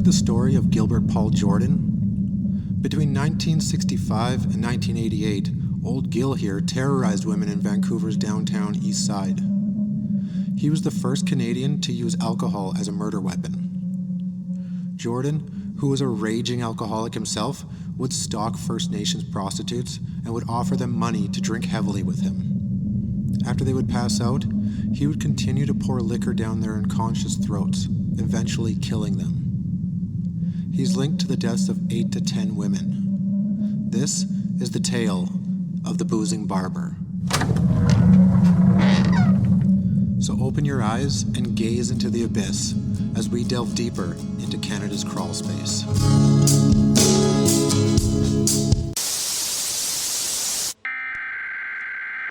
the story of Gilbert Paul Jordan? Between 1965 and 1988, old Gil here terrorized women in Vancouver's downtown east side. He was the first Canadian to use alcohol as a murder weapon. Jordan, who was a raging alcoholic himself, would stalk First Nations prostitutes and would offer them money to drink heavily with him. After they would pass out, he would continue to pour liquor down their unconscious throats, eventually killing them. He's linked to the deaths of 8 to 10 women. This is the tale of the boozing barber. So open your eyes and gaze into the abyss as we delve deeper into Canada's Crawlspace.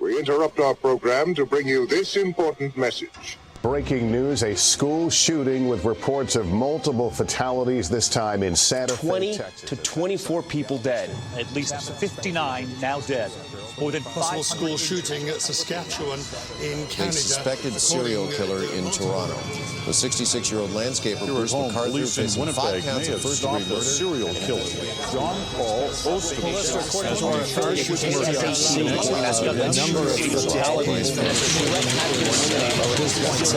We interrupt our program to bring you this important message. Breaking news, a school shooting with reports of multiple fatalities, this time in Santa Fe, Texas. 20 to 24 people dead. At least 59 now dead. More than possible school shooting at Saskatchewan in Canada. A suspected serial killer in Toronto. The 66-year-old landscaper Bruce McCarthy facing 5 counts of first-degree murder. Serial killer. John Paul Osteen has been charged with murder. The number of fatalities we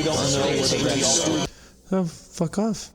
don't know where the rest are. Oh, fuck off.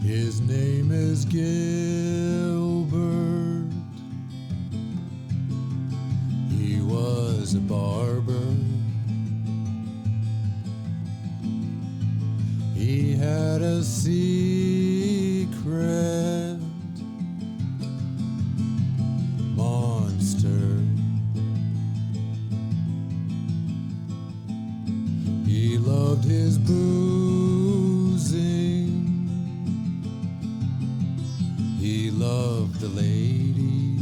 His name is Gilbert. He was a barber. He had a secret monster. He loved his boozing. He loved the ladies.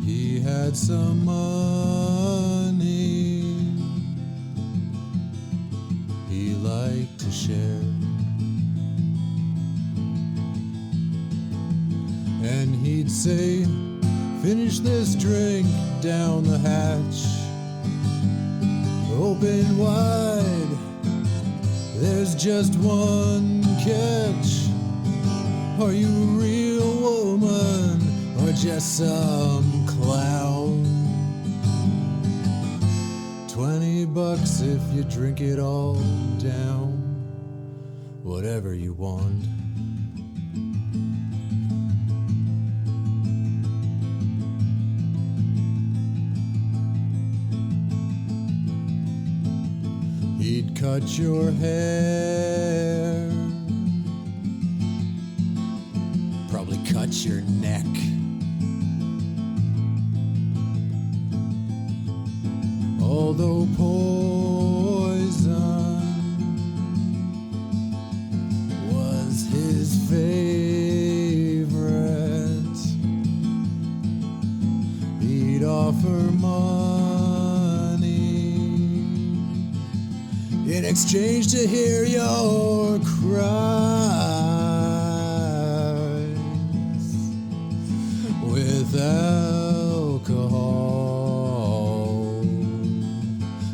He had some money. He liked to share. And he'd say, finish this drink down the hatch. Open wide. There's just one catch. Are you a real woman or just some clown? $20 if you drink it all down. Whatever you want. He'd cut your hair, probably cut your neck. Although poison was his favorite, he'd offer in exchange to hear your cries. With alcohol,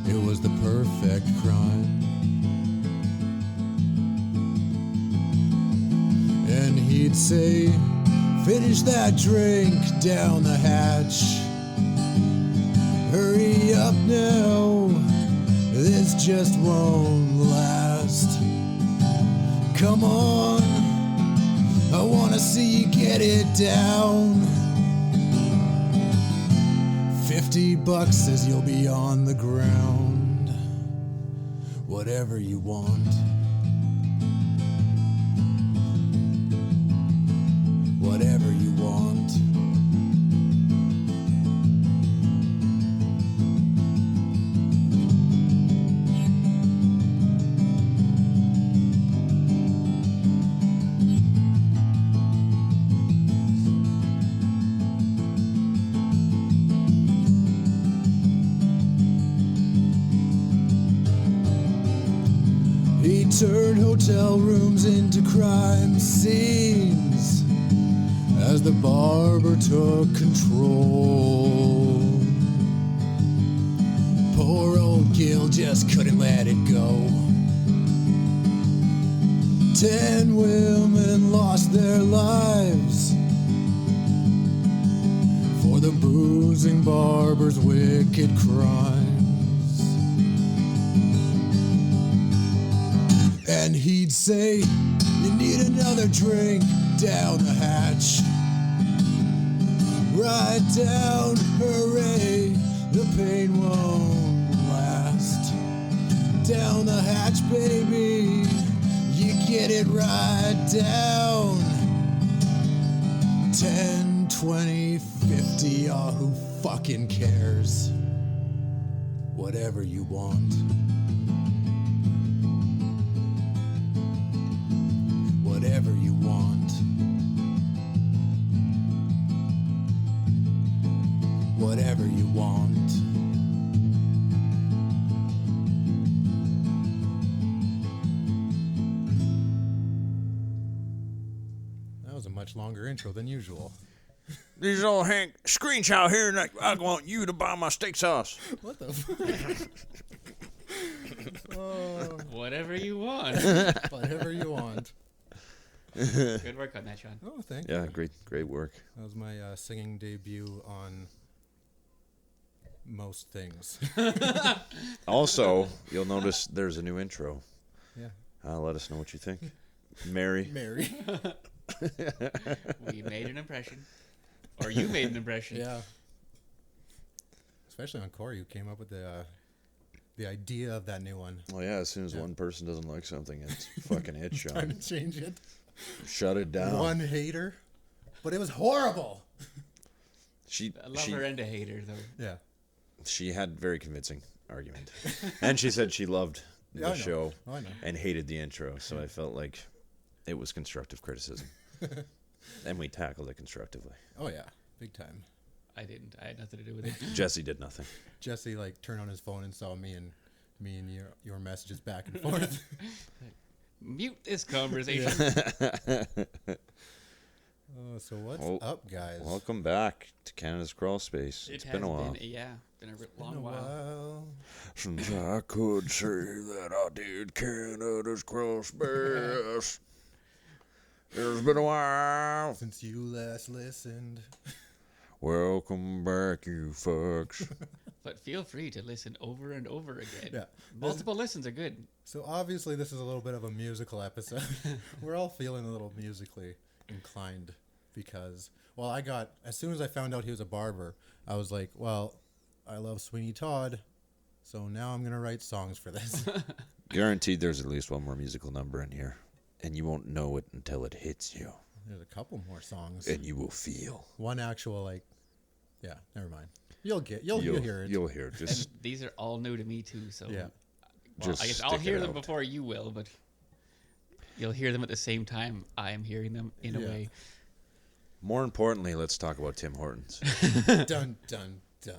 it was the perfect crime. And he'd say, finish that drink down the hatch. Hurry up now. This just won't last. Come on, I wanna see you get it down. $50 says you'll be on the ground. Whatever you want. Whatever you want. He turned hotel rooms into crime scenes as the barber took control. Poor old Gil just couldn't let it go. 10 women lost their lives for the boozing barber's wicked crimes. And he'd say, you need another drink, down the hatch. Right down, hooray, the pain won't last. Down the hatch, baby, you get it right down. 10, 20, 50, oh, who fucking cares? Whatever you want. Whatever you want. Whatever you want. That was a much longer intro than usual. This is all Hank screenshot here, and I want you to buy my steak sauce. What the fuck? Whatever you want. Whatever you want. Good work on that, Sean. Oh, thank you. Yeah, great work. That was my singing debut on most things. Also, you'll notice there's a new intro. Yeah. Let us know what you think. Mary. Mary. We made an impression. Or you made an impression. Yeah. Especially on Corey, who came up with the idea of that new one. Oh, yeah, as soon as one person doesn't like something, it's fucking hit, Sean. Trying to change it. Shut it down. One hater. But it was horrible. I love her and a hater, though. Yeah. She had very convincing argument. And she said she loved the show and hated the intro, so I felt like it was constructive criticism. And we tackled it constructively. Oh, yeah. Big time. I didn't. I had nothing to do with it. Jesse did nothing. Jesse, turned on his phone and saw me and your messages back and forth. Mute this conversation. Oh, so what's up, guys? Welcome back to Canada's Crawlspace. It's been a while. Been a long while. Since I could say that I did Canada's Crawlspace. It's been a while since you last listened. Welcome back, you fucks. But feel free to listen over and over again. Yeah. Multiple listens are good. So obviously this is a little bit of a musical episode. We're all feeling a little musically inclined because, as soon as I found out he was a barber, I was like, well, I love Sweeney Todd, so now I'm going to write songs for this. Guaranteed there's at least one more musical number in here, and you won't know it until it hits you. There's a couple more songs. And you will feel. One actual, yeah, never mind. You'll hear it. You'll hear it. And these are all new to me, too, so. Yeah. Well, I guess I'll hear them before you will, but you'll hear them at the same time I am hearing them in a way. More importantly, let's talk about Tim Hortons. Dun, dun, dun.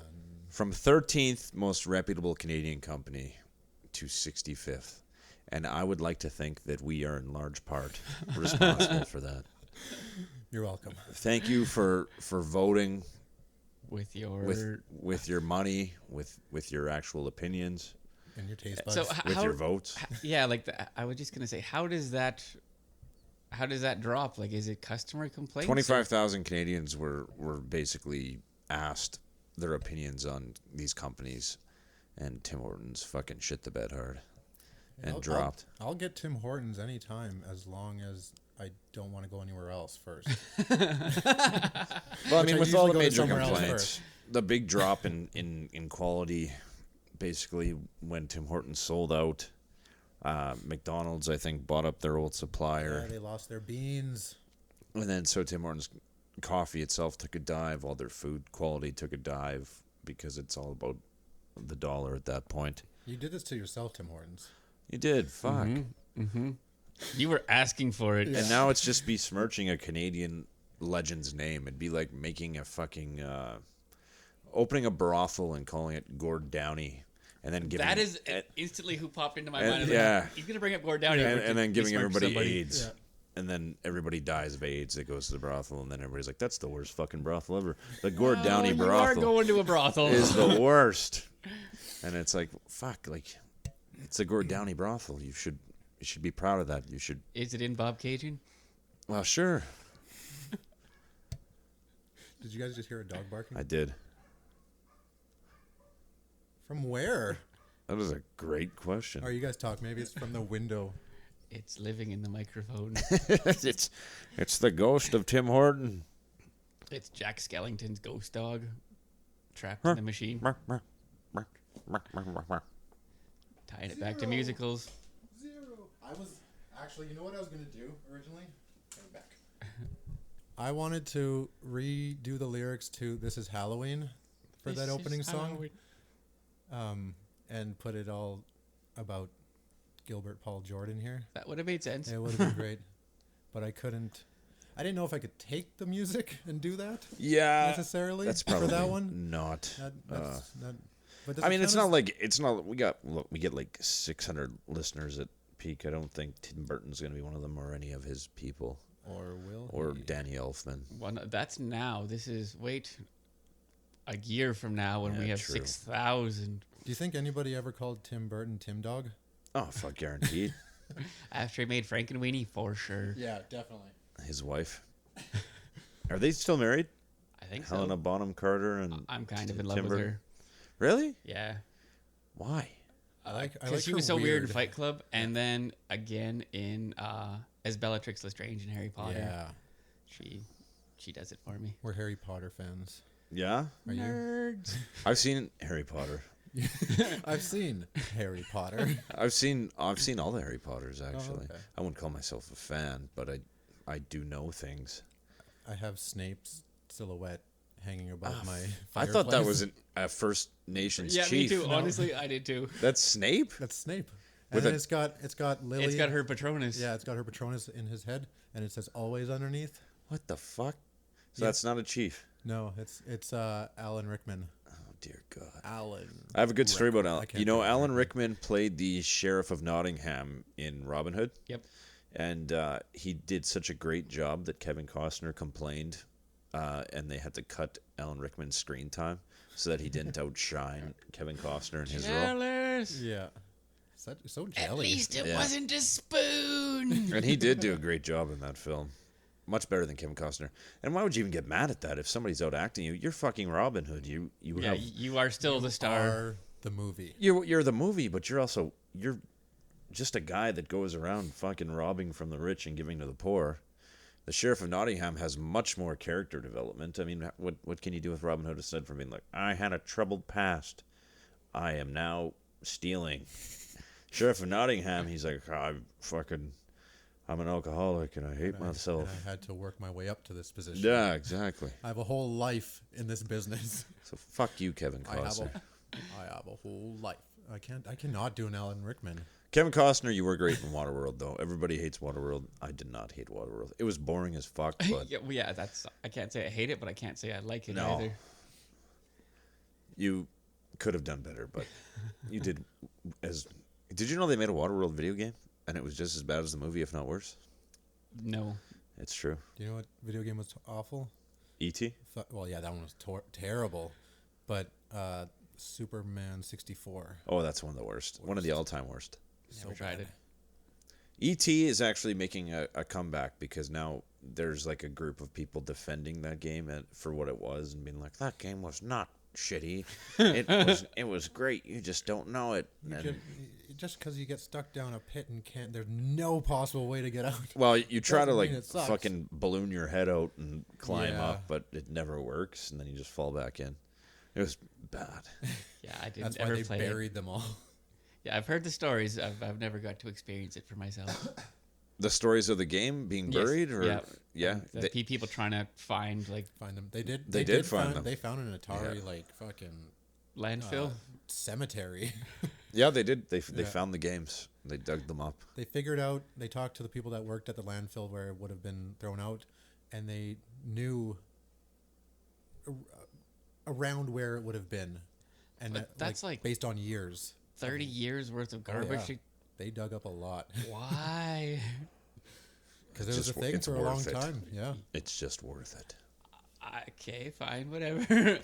From 13th most reputable Canadian company to 65th. And I would like to think that we are in large part responsible for that. You're welcome. Thank you for voting with your money, with your actual opinions. And your taste buds. So with your votes. Yeah, I was just gonna say, how does that drop? Is it customer complaints? 25,000 Canadians were basically asked their opinions on these companies, and Tim Hortons fucking shit the bed hard. and dropped. I'll get Tim Hortons anytime as long as I don't want to go anywhere else first. Well, I mean, with all the major somewhere else complaints, the big drop in quality, basically when Tim Hortons sold out, McDonald's, I think, bought up their old supplier. Yeah, they lost their beans. And then so Tim Hortons coffee itself took a dive, while their food quality took a dive, because it's all about the dollar at that point. You did this to yourself, Tim Hortons. You did. Fuck. You were asking for it. Yeah. And now it's just besmirching a Canadian legend's name. It'd be like making a fucking opening a brothel and calling it Gord Downey, and then giving that is instantly who popped into my mind. Yeah, like, he's gonna bring up Gord Downey, and then giving everybody somebody. AIDS. Yeah. And then everybody dies of AIDS that goes to the brothel, and then everybody's like, "That's the worst fucking brothel ever." The Gord Downey brothel. You are going to a brothel. Is the worst. And it's like, fuck, like, it's a Gord Downey brothel. You should be proud of that. You should. Is it in Bob Cajun? Well, sure. Did you guys just hear a dog barking? I did. From where? That was a great question. Oh, you guys talk. Maybe it's from the window. It's living in the microphone. it's the ghost of Tim Horton. It's Jack Skellington's ghost dog trapped in the machine. Tying it back to musicals. I was actually, you know what I was going to do originally? Coming back. I wanted to redo the lyrics to This Is Halloween for that opening song. And put it all about Gilbert Paul Jordan here. That would have made sense. It would have been great. But I couldn't. I didn't know if I could take the music and do that. Yeah. Necessarily. That's probably for that one. not. But I mean, it's not like we get like 600 listeners at peak. I don't think Tim Burton's going to be one of them, or any of his people, or Danny Elfman. That's now. This is a year from now when we have 6,000. Do you think anybody ever called Tim Burton Tim Dog? Oh, fuck, guaranteed. After he made Frankenweenie, for sure. Yeah, definitely. His wife. Are they still married? I think Helena so. Bonham Carter and I'm kind of in love with her. Really? Yeah. Why? Because she was so weird in Fight Club, and then again in as Bellatrix Lestrange in Harry Potter. Yeah. She does it for me. We're Harry Potter fans. Yeah? Are Nerds. I've seen Harry Potter. I've seen Harry Potter. I've seen all the Harry Potters, actually. Oh, okay. I wouldn't call myself a fan, but I do know things. I have Snape's silhouette hanging above my fireplace. I thought that was a First Nations chief. Yeah, me too. No. Honestly, I did too. That's Snape? That's Snape. And then it's got Lily. It's got her Patronus. Yeah, it's got her Patronus in his head, and it says always underneath. What the fuck? So that's not a chief? No, it's Alan Rickman. Oh, dear God. Alan. I have a good story about Alan. You know, Alan Rickman. Rickman played the Sheriff of Nottingham in Robin Hood. Yep. And he did such a great job that Kevin Costner complained, and they had to cut Alan Rickman's screen time so that he didn't outshine Kevin Costner in his role. Yeah. So jelly. At least it wasn't a spoon. And he did do a great job in that film. Much better than Kevin Costner. And why would you even get mad at that? If somebody's out acting you, you're fucking Robin Hood. You are still the star. Are the movie. You're the movie, but you're just a guy that goes around fucking robbing from the rich and giving to the poor. The Sheriff of Nottingham has much more character development. I mean, what can you do with Robin Hood aside from being like, I had a troubled past. I am now stealing. Sheriff of Nottingham, he's like, I'm an alcoholic and I hate myself. And I had to work my way up to this position. Yeah, exactly. I have a whole life in this business. So fuck you, Kevin Costner. I have a whole life. I cannot do an Alan Rickman. Kevin Costner, you were great in Waterworld, though. Everybody hates Waterworld. I did not hate Waterworld. It was boring as fuck, but... I can't say I hate it, but I can't say I like it either. You could have done better, but you did as... Did you know they made a Waterworld video game? And it was just as bad as the movie, if not worse? No. It's true. Do you know what video game was awful? E.T.? Well, yeah, that one was terrible. But Superman 64. Oh, that's one of the worst. One of the all-time worst. Never tried it. E.T. is actually making a comeback because now there's like a group of people defending that game for what it was and being like, that game was not shitty. It was great. You just don't know it. just because you get stuck down a pit and can't, there's no possible way to get out. Well, you try to Doesn't like mean it sucks. fucking balloon your head out and climb Yeah. up, but it never works, and then you just fall back in. It was bad. Yeah, I didn't That's why ever they play buried them all. Yeah, I've heard the stories. I've never got to experience it for myself. The stories of the game being Yes, buried, or yeah. The people trying to find Find them. They did. They did find them. They found an Atari like fucking landfill. Cemetery. yeah, they did. They found the games. They dug them up. They figured out. They talked to the people that worked at the landfill where it would have been thrown out, and they knew around where it would have been, and That's like based on years. 30 years worth of Oh, garbage. yeah. They dug up a lot Why? because it was a thing for a long time. Yeah. It's just worth it. Okay, fine, whatever.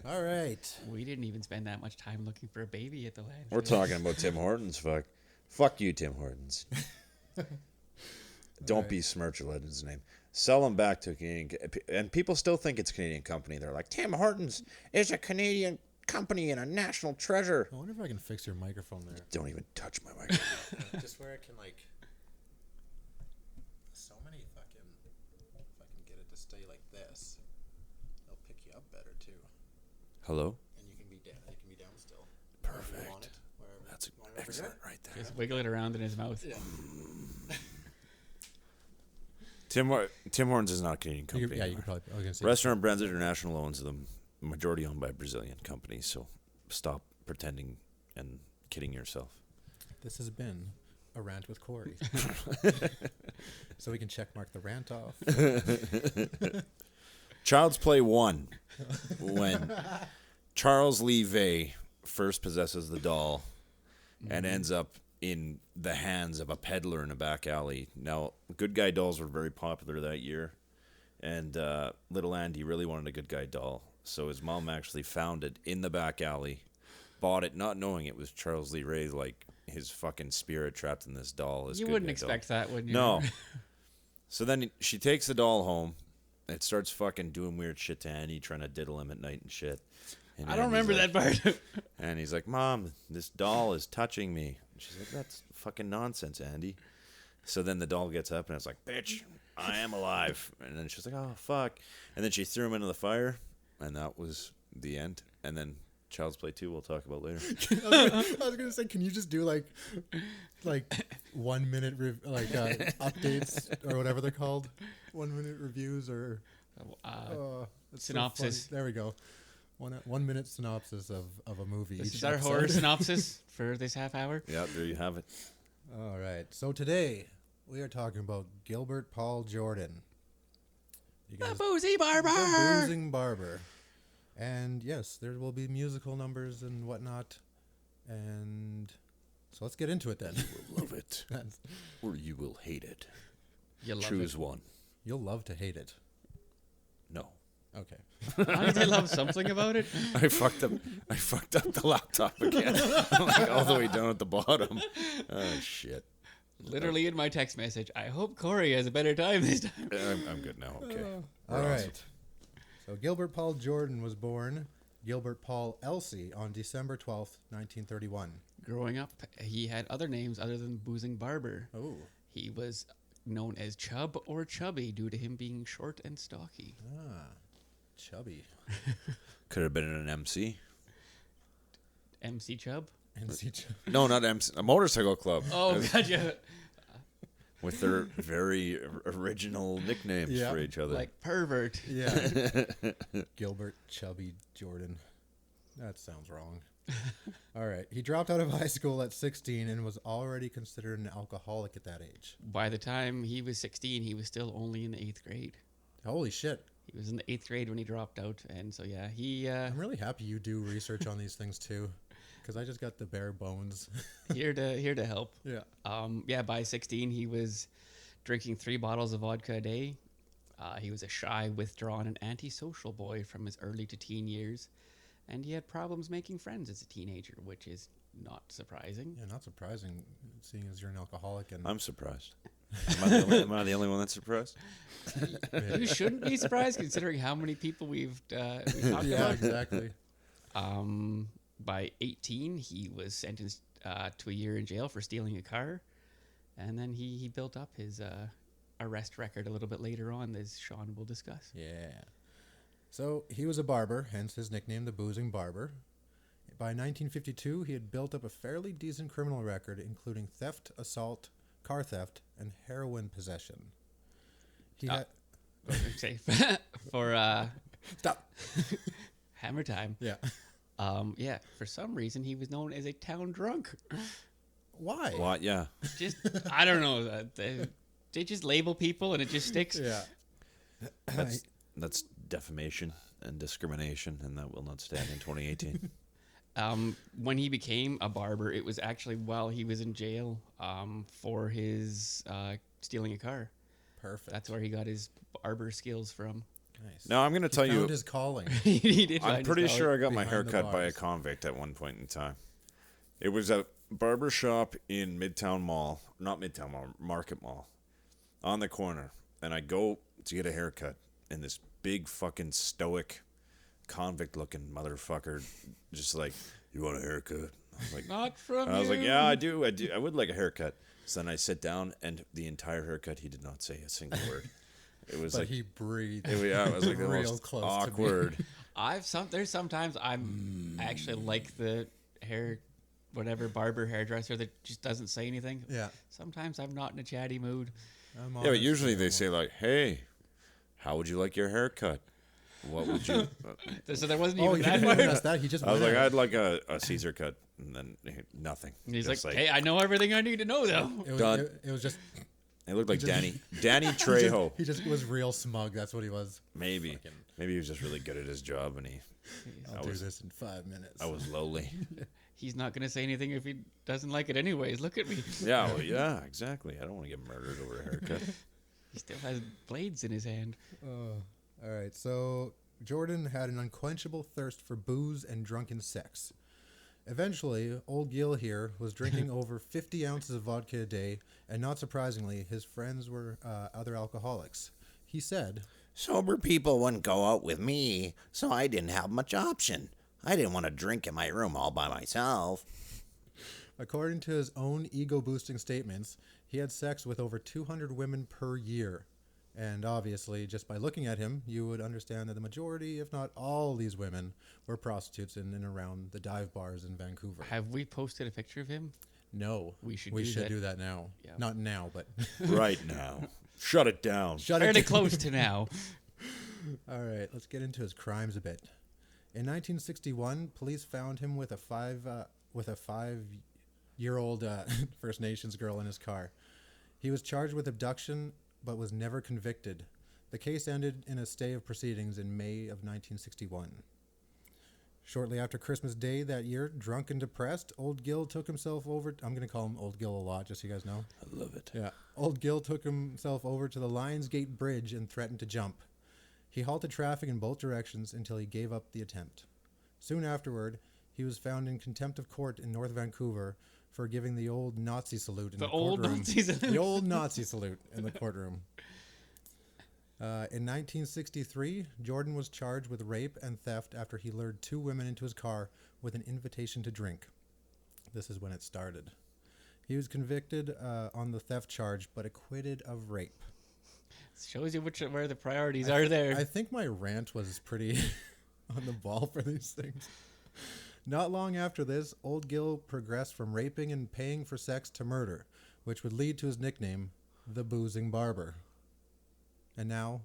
All right. We didn't even spend that much time looking for a baby at the landfill. We're talking about Tim Hortons. Fuck you, Tim Hortons. Don't besmirch your legend's name. Sell them back to a Canadian, and people still think it's a Canadian company. They're like, Tim Hortons is a Canadian company and a national treasure. I wonder if I can fix your microphone there. Don't even touch my microphone. Just where it can like. So many fucking. If I can get it to stay like this, it'll pick you up better too. Hello? And you can be down. You can be down still. Perfect. Wherever you want it, wherever. That's excellent right there. Just wiggle it around in his mouth. Yeah. Tim Hortons is not a Canadian company. Yeah, you can probably. I was gonna say. Restaurant Brands International owns them, majority owned by Brazilian companies. So stop pretending and kidding yourself. This has been a rant with Corey. So we can check mark the rant off. Child's Play 1, when Charles Lee Vay first possesses the doll and ends up in the hands of a peddler in a back alley. Now, good guy dolls were very popular that year, and little Andy really wanted a good guy doll, so his mom actually found it in the back alley, bought it, not knowing it was Charles Lee Ray, like his fucking spirit trapped in this doll. You wouldn't expect that, would you? No. So then she takes the doll home. It starts fucking doing weird shit to Andy, trying to diddle him at night and shit. And I don't remember that part. And he's like, Mom, this doll is touching me. And she's like, that's fucking nonsense, Andy. So then the doll gets up and it's like, bitch, I am alive. And then she's like, oh, fuck. And then she threw him into the fire. And that was the end. And then Child's Play 2 we'll talk about later. I was gonna say, can you just do like 1 minute updates or whatever they're called, 1 minute reviews or synopsis. So there we go. 1 minute synopsis of a movie. This each is our episode. horror synopsis for this half hour. Yeah, there you have it. All right. So today we are talking about Gilbert Paul Jordan. You The Boozy Barber. The Boozing Barber. And yes, there will be musical numbers and whatnot. And so let's get into it then. You will love it. Or you will hate it. You'll love Choose it. one. You'll love to hate it. No. Okay. Why did I love something about it? I fucked up the laptop again. Like all the way down at the bottom. Oh shit. Literally in my text message, I hope Corey has a better time this time. I'm good now. Okay. All right. So Gilbert Paul Jordan was born Gilbert Paul Elsie on December 12th, 1931. Growing up, he had other names other than Boozing Barber. Oh. He was known as Chub or Chubby due to him being short and stocky. Ah, chubby. Could have been an MC. MC Chub? NC Chub. No, not MC. A motorcycle club. Oh, gotcha. With their very original nicknames Yeah. for each other. Like pervert. Yeah. Gilbert Chubby Jordan. That sounds wrong. All right. He dropped out of high school at 16 and was already considered an alcoholic at that age. By the time he was 16, he was still only in the 8th grade. Holy shit. He was in the 8th grade when he dropped out. And so, yeah, he... I'm really happy you do research on these things too, because I just got the bare bones. here to help. Yeah. By 16, he was drinking 3 bottles of vodka a day. He was a shy, withdrawn, and antisocial boy from his early to teen years. And he had problems making friends as a teenager, which is not surprising. Yeah, not surprising, seeing as you're an alcoholic. And I'm surprised. Am I the only one that's surprised? You shouldn't be surprised considering how many people we've talked yeah, about. exactly. By 18, he was sentenced to a year in jail for stealing a car. And then he built up his arrest record a little bit later on, as Sean will discuss. Yeah. So he was a barber, hence his nickname, the Boozing Barber. By 1952, he had built up a fairly decent criminal record, including theft, assault, car theft, and heroin possession. He had... Safe. For... Stop. Hammer time. Yeah. Yeah, for some reason, he was known as a town drunk. Why? What? Yeah. Just, I don't know. They just label people and it just sticks. Yeah. That's defamation and discrimination, and that will not stand in 2018. When he became a barber, it was actually while he was in jail for his stealing a car. Perfect. That's where he got his barber skills from. Nice. Now I'm going to tell you, found his calling. He did I'm find pretty his sure I got my behind the haircut by a bars. convict at one point in time. It was a barber shop in Midtown Mall, not Midtown Mall, Market Mall, on the corner, and I go to get a haircut, and this big fucking stoic convict-looking motherfucker just like, "You want a haircut?" I was like, Not from I was like, you. "Yeah, I do. I would like a haircut." So then I sit down, and the entire haircut, he did not say a single word. It was But like he breathed. it was like the real most close to me. awkward. There's sometimes I actually like the barber hairdresser that just doesn't say anything. Yeah. Sometimes I'm not in a chatty mood. I'm Yeah, but honest, usually you they know. say like, "Hey, how would you like your haircut? What would you?" So there wasn't Oh, even he that didn't part. even ask that. He just I was went like, at "I'd like a Caesar cut," and then nothing. And he's Just like, "Hey, I know everything I need to know, though." done. It was just... It looked like just- Danny Trejo. He just was real smug. That's what he was. Maybe he was just really good at his job, and I'll do this in 5 minutes. I was lowly. He's not going to say anything if he doesn't like it anyways. Look at me. Yeah, well, yeah, exactly. I don't want to get murdered over a haircut. He still has blades in his hand. All right, so Jordan had an unquenchable thirst for booze and drunken sex. Eventually, old Gil here was drinking over 50 ounces of vodka a day, and not surprisingly, his friends were other alcoholics. He said, Sober people wouldn't go out with me, so I didn't have much option. I didn't want to drink in my room all by myself. according to his own ego-boosting statements, he had sex with over 200 women per year. And obviously, just by looking at him, you would understand that the majority, if not all these women, were prostitutes in and around the dive bars in Vancouver. Have we posted a picture of him? No. We should do that now. Yeah. Not now, but... Right now. Shut it down. Fairly close to now. All right, let's get into his crimes a bit. In 1961, police found him with a five-year-old First Nations girl in his car. He was charged with abduction, but was never convicted. The case ended in a stay of proceedings in May of 1961. Shortly after Christmas Day that year, drunk and depressed, Old Gil took himself over... I'm going to call him Old Gil a lot, just so you guys know. I love it. Yeah. Old Gil took himself over to the Lions Gate Bridge and threatened to jump. He halted traffic in both directions until he gave up the attempt. Soon afterward, he was found in contempt of court in North Vancouver for giving the old Nazi salute in the old courtroom. Nazi salute. The old Nazi salute in the courtroom. In 1963, Jordan was charged with rape and theft after he lured two women into his car with an invitation to drink. This is when it started. He was convicted on the theft charge, but acquitted of rape. Shows you where the priorities are there. I think my rant was pretty on the ball for these things. Not long after this, Old Gil progressed from raping and paying for sex to murder, which would lead to his nickname, the Boozing Barber. And now,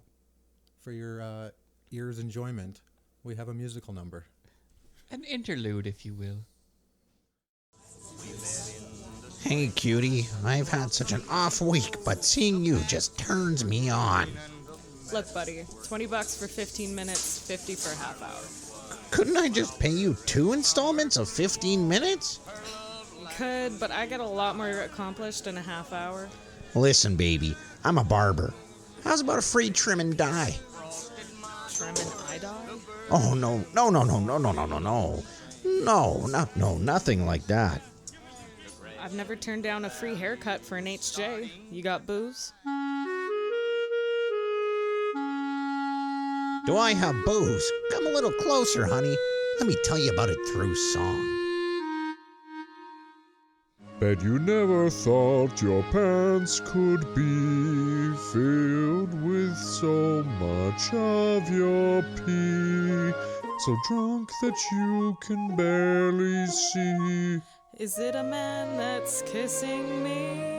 for your ears' enjoyment, we have a musical number. An interlude, if you will. Hey, cutie, I've had such an off week, but seeing you just turns me on. Look, buddy, $20 for 15 minutes, 50 for a half hour. Couldn't I just pay you 2 installments of 15 minutes? Could, but I get a lot more accomplished in a half hour. Listen, baby, I'm a barber. How's about a free trim and dye? Trim and eye dye? Oh, no, nothing like that. I've never turned down a free haircut for an HJ. You got booze? Do I have booze? Come a little closer, honey. Let me tell you about it through song. Bet you never thought your pants could be filled with so much of your pee. So drunk that you can barely see. Is it a man that's kissing me?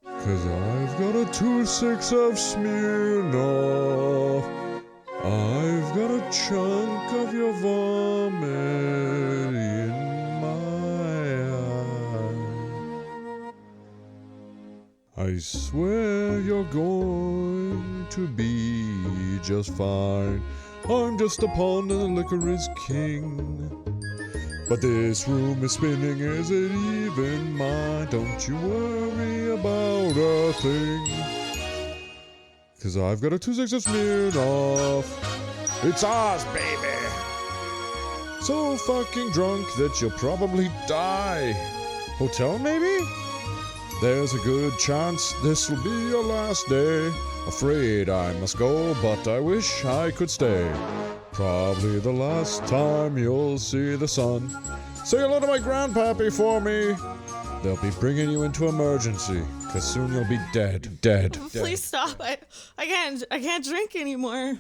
'Cause I've got a 2-6 of Smirnoff. I've got a chunk of your vomit in I swear you're going to be just fine. I'm just a pawn and the liquor is king. But this room is spinning, is it even mine? Don't you worry about a thing. 'Cause I've got a 2-6 of Smirnoff. It's ours, baby. So fucking drunk that you'll probably die. Hotel, maybe? There's a good chance this will be your last day. Afraid I must go, but I wish I could stay. Probably the last time you'll see the sun. Say hello to my grandpappy for me. They'll be bringing you into emergency, 'cause soon you'll be dead. Please stop. I can't drink anymore.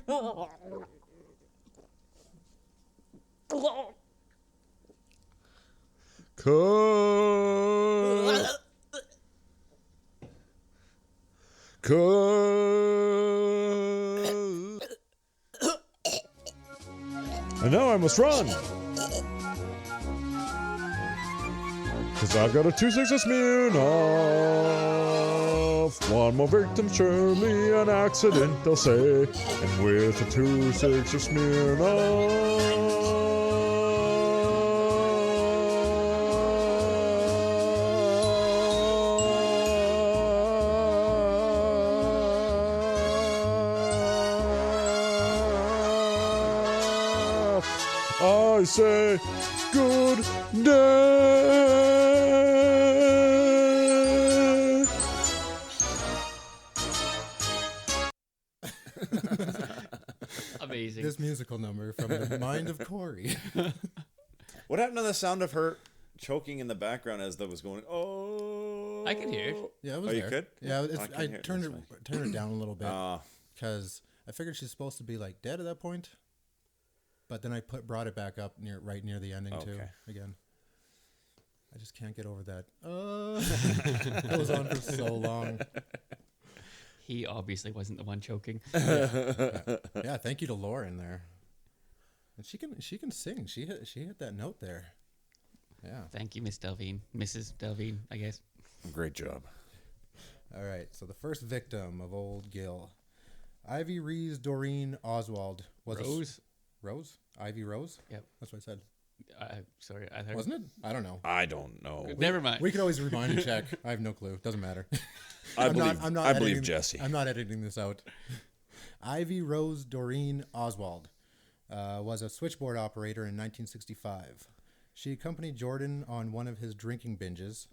And now I must run. 'Cause I've got a 2-6 of Smirnoff. One more victim, surely an accident, they'll say. And with a 2-6 of Smirnoff. I say good day. Amazing. This musical number from the mind of Corey. What happened to the sound of her choking in the background as that was going? Oh, I can hear it. Yeah, it was Oh, you there. could? Yeah, I I can't turned hear it down a little bit Ah. because I figured she's supposed to be like dead at that point. But then I brought it back up right near the ending too. Again, I just can't get over that. It goes on for so long. He obviously wasn't the one choking. Yeah, thank you to Lauren there. And she can sing. She hit that note there. Yeah. Thank you, Miss Delvine. Mrs. Delvine, I guess. Great job. All right, so the first victim of Old Gil, Ivy Rees Doreen Oswald was Rose? Ivy Rose? Yep. That's what I said. Sorry, I heard. Wasn't it? I don't know. I don't know. Never mind. We can always rewind and check. I have no clue. Doesn't matter. I believe Jesse. I'm not editing this out. Ivy Rose Doreen Oswald was a switchboard operator in 1965. She accompanied Jordan on one of his drinking binges.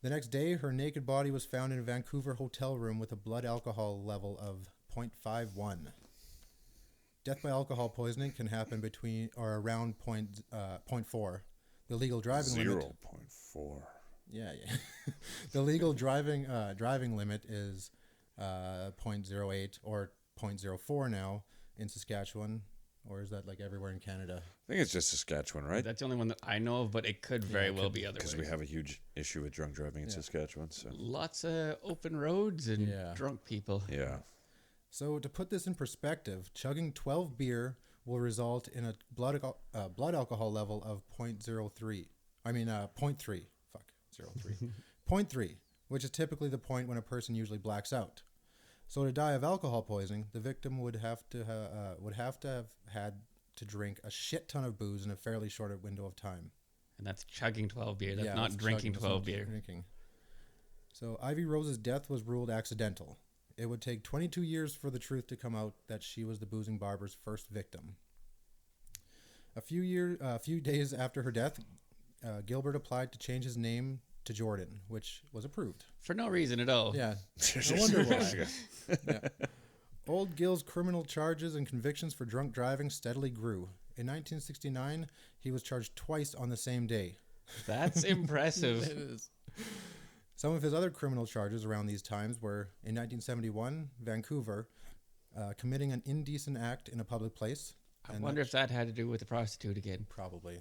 The next day, her naked body was found in a Vancouver hotel room with a blood alcohol level of 0.51. Death by alcohol poisoning can happen between or around 0.4. The legal driving limit 0.4. Yeah. The legal driving limit is 0.08 or 0.04 now in Saskatchewan, or is that like everywhere in Canada? I think it's just Saskatchewan, right? That's the only one that I know of, but it could very well be other because we have a huge issue with drunk driving in Saskatchewan. So lots of open roads and drunk people. Yeah. So to put this in perspective, chugging 12 beer will result in a blood alcohol level of 0.03. I mean 0.3. Fuck, 0.3. 0.3, which is typically the point when a person usually blacks out. So to die of alcohol poisoning, the victim would have to have had to drink a shit ton of booze in a fairly short window of time. And that's chugging 12 beer. That's not drinking 12 beer. Drinking. So Ivy Rose's death was ruled accidental. It would take 22 years for the truth to come out that she was the boozing barber's first victim. A few days after her death, Gilbert applied to change his name to Jordan, which was approved. For no reason at all. Yeah. I wonder why. Yeah. Old Gill's criminal charges and convictions for drunk driving steadily grew. In 1969, he was charged twice on the same day. That's impressive. It is. Some of his other criminal charges around these times were, in 1971, Vancouver, committing an indecent act in a public place. I wonder if that had to do with the prostitute again. Probably.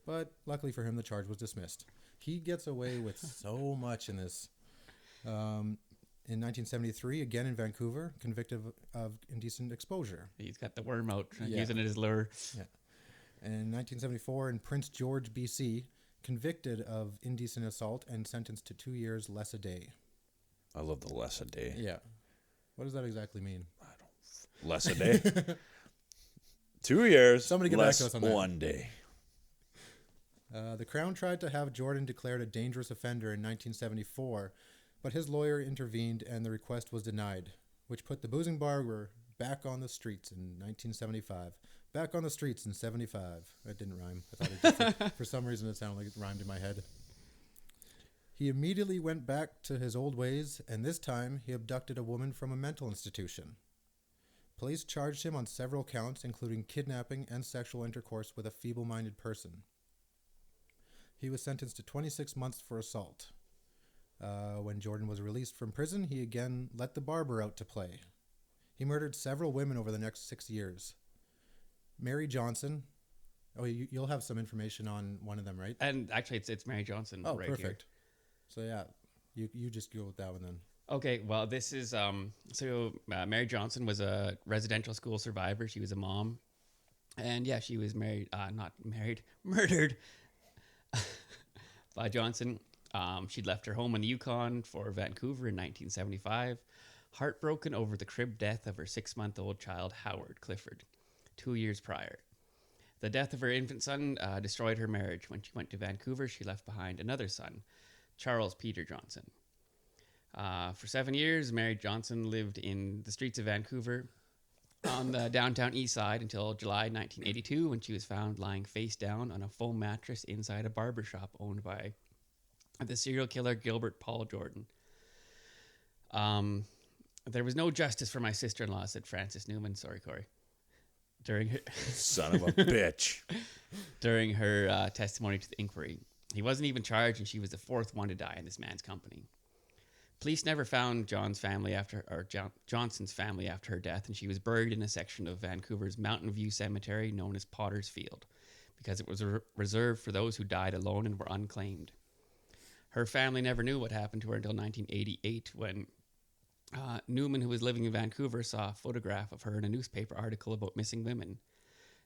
But luckily for him, the charge was dismissed. He gets away with so much in this. In 1973, again in Vancouver, convicted of indecent exposure. He's got the worm out, using it as lure. Yeah. And in 1974, in Prince George, BC, convicted of indecent assault and sentenced to 2 years less a day. I love the less a day. Yeah. What does that exactly mean? Less a day? 2 years. Somebody get less back to us on that. 1 day. The Crown tried to have Jordan declared a dangerous offender in 1974, but his lawyer intervened and the request was denied, which put the boozing barber back on the streets in 1975. Back on the streets in 75. That didn't rhyme. I thought it did. For some reason it sounded like it rhymed in my head. He immediately went back to his old ways, and this time he abducted a woman from a mental institution. Police charged him on several counts, including kidnapping and sexual intercourse with a feeble-minded person. He was sentenced to 26 months for assault. When Jordan was released from prison, he again let the barber out to play. He murdered several women over the next 6 years. Mary Johnson. Oh, you'll have some information on one of them, right? And actually, it's Mary Johnson. Oh, right perfect. Here. So yeah, you just go with that one then. Okay, well, this is Mary Johnson was a residential school survivor. She was a mom, and yeah, she was murdered by Johnson. She'd left her home in the Yukon for Vancouver in 1975, heartbroken over the crib death of her 6-month-old child, Howard Clifford, 2 years prior. The death of her infant son destroyed her marriage. When she went to Vancouver, she left behind another son, Charles Peter Johnson. For 7 years, Mary Johnson lived in the streets of Vancouver on the downtown east side until July 1982, when she was found lying face down on a foam mattress inside a barber shop owned by the serial killer Gilbert Paul Jordan. There was no justice for my sister-in-law, said Frances Newman. Sorry, Corey. During her Son of a bitch. During her testimony to the inquiry. He wasn't even charged, and she was the fourth one to die in this man's company. Police never found Johnson's family after her death, and she was buried in a section of Vancouver's Mountain View Cemetery known as Potter's Field, because it was reserved for those who died alone and were unclaimed. Her family never knew what happened to her until 1988, when Newman, who was living in Vancouver, saw a photograph of her in a newspaper article about missing women.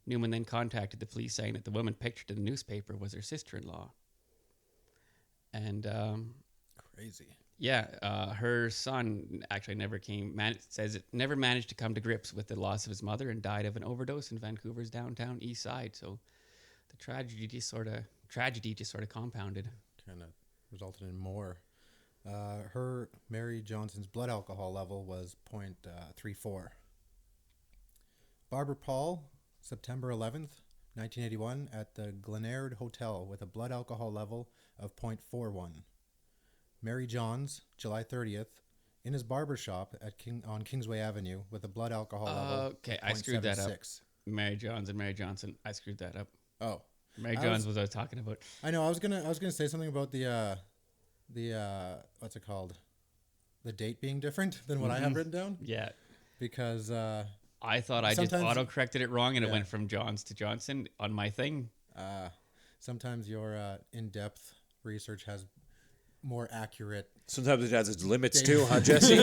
Newman then contacted the police, saying that the woman pictured in the newspaper was her sister-in-law. And crazy. Yeah, her son actually never managed to come to grips with the loss of his mother and died of an overdose in Vancouver's downtown east side. So the tragedy just sort of compounded. Kind of resulted in more. Mary Johnson's blood alcohol level was 0.34. Barbara Paul, September 11th, 1981, at the Glenard Hotel with a blood alcohol level of 0.41. Mary Johns, July 30th, in his barber shop on Kingsway Avenue with a blood alcohol level. Okay, I screwed that up. Mary Johns and Mary Johnson. I screwed that up. Oh, Mary Johns was what I was talking about. I know. I was gonna say something about the what's it called? The date being different than what I have written down. Yeah, because I thought I just auto-corrected it wrong, and it went from Johns to Johnson on my thing. Sometimes your in-depth research has more accurate. Sometimes it has its limits too, huh, Jesse?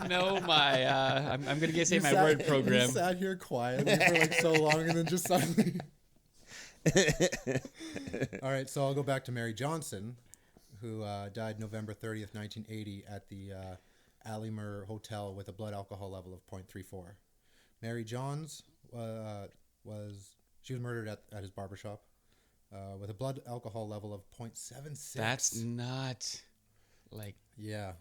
No, I'm gonna say my word program. You sat here quietly for like so long, and then just suddenly. All right, so I'll go back to Mary Johnson, who died November 30th, 1980, at the Alimer Hotel with a blood alcohol level of 0.34. Mary Johns was murdered at his barbershop with a blood alcohol level of 0.76. That's not like yeah,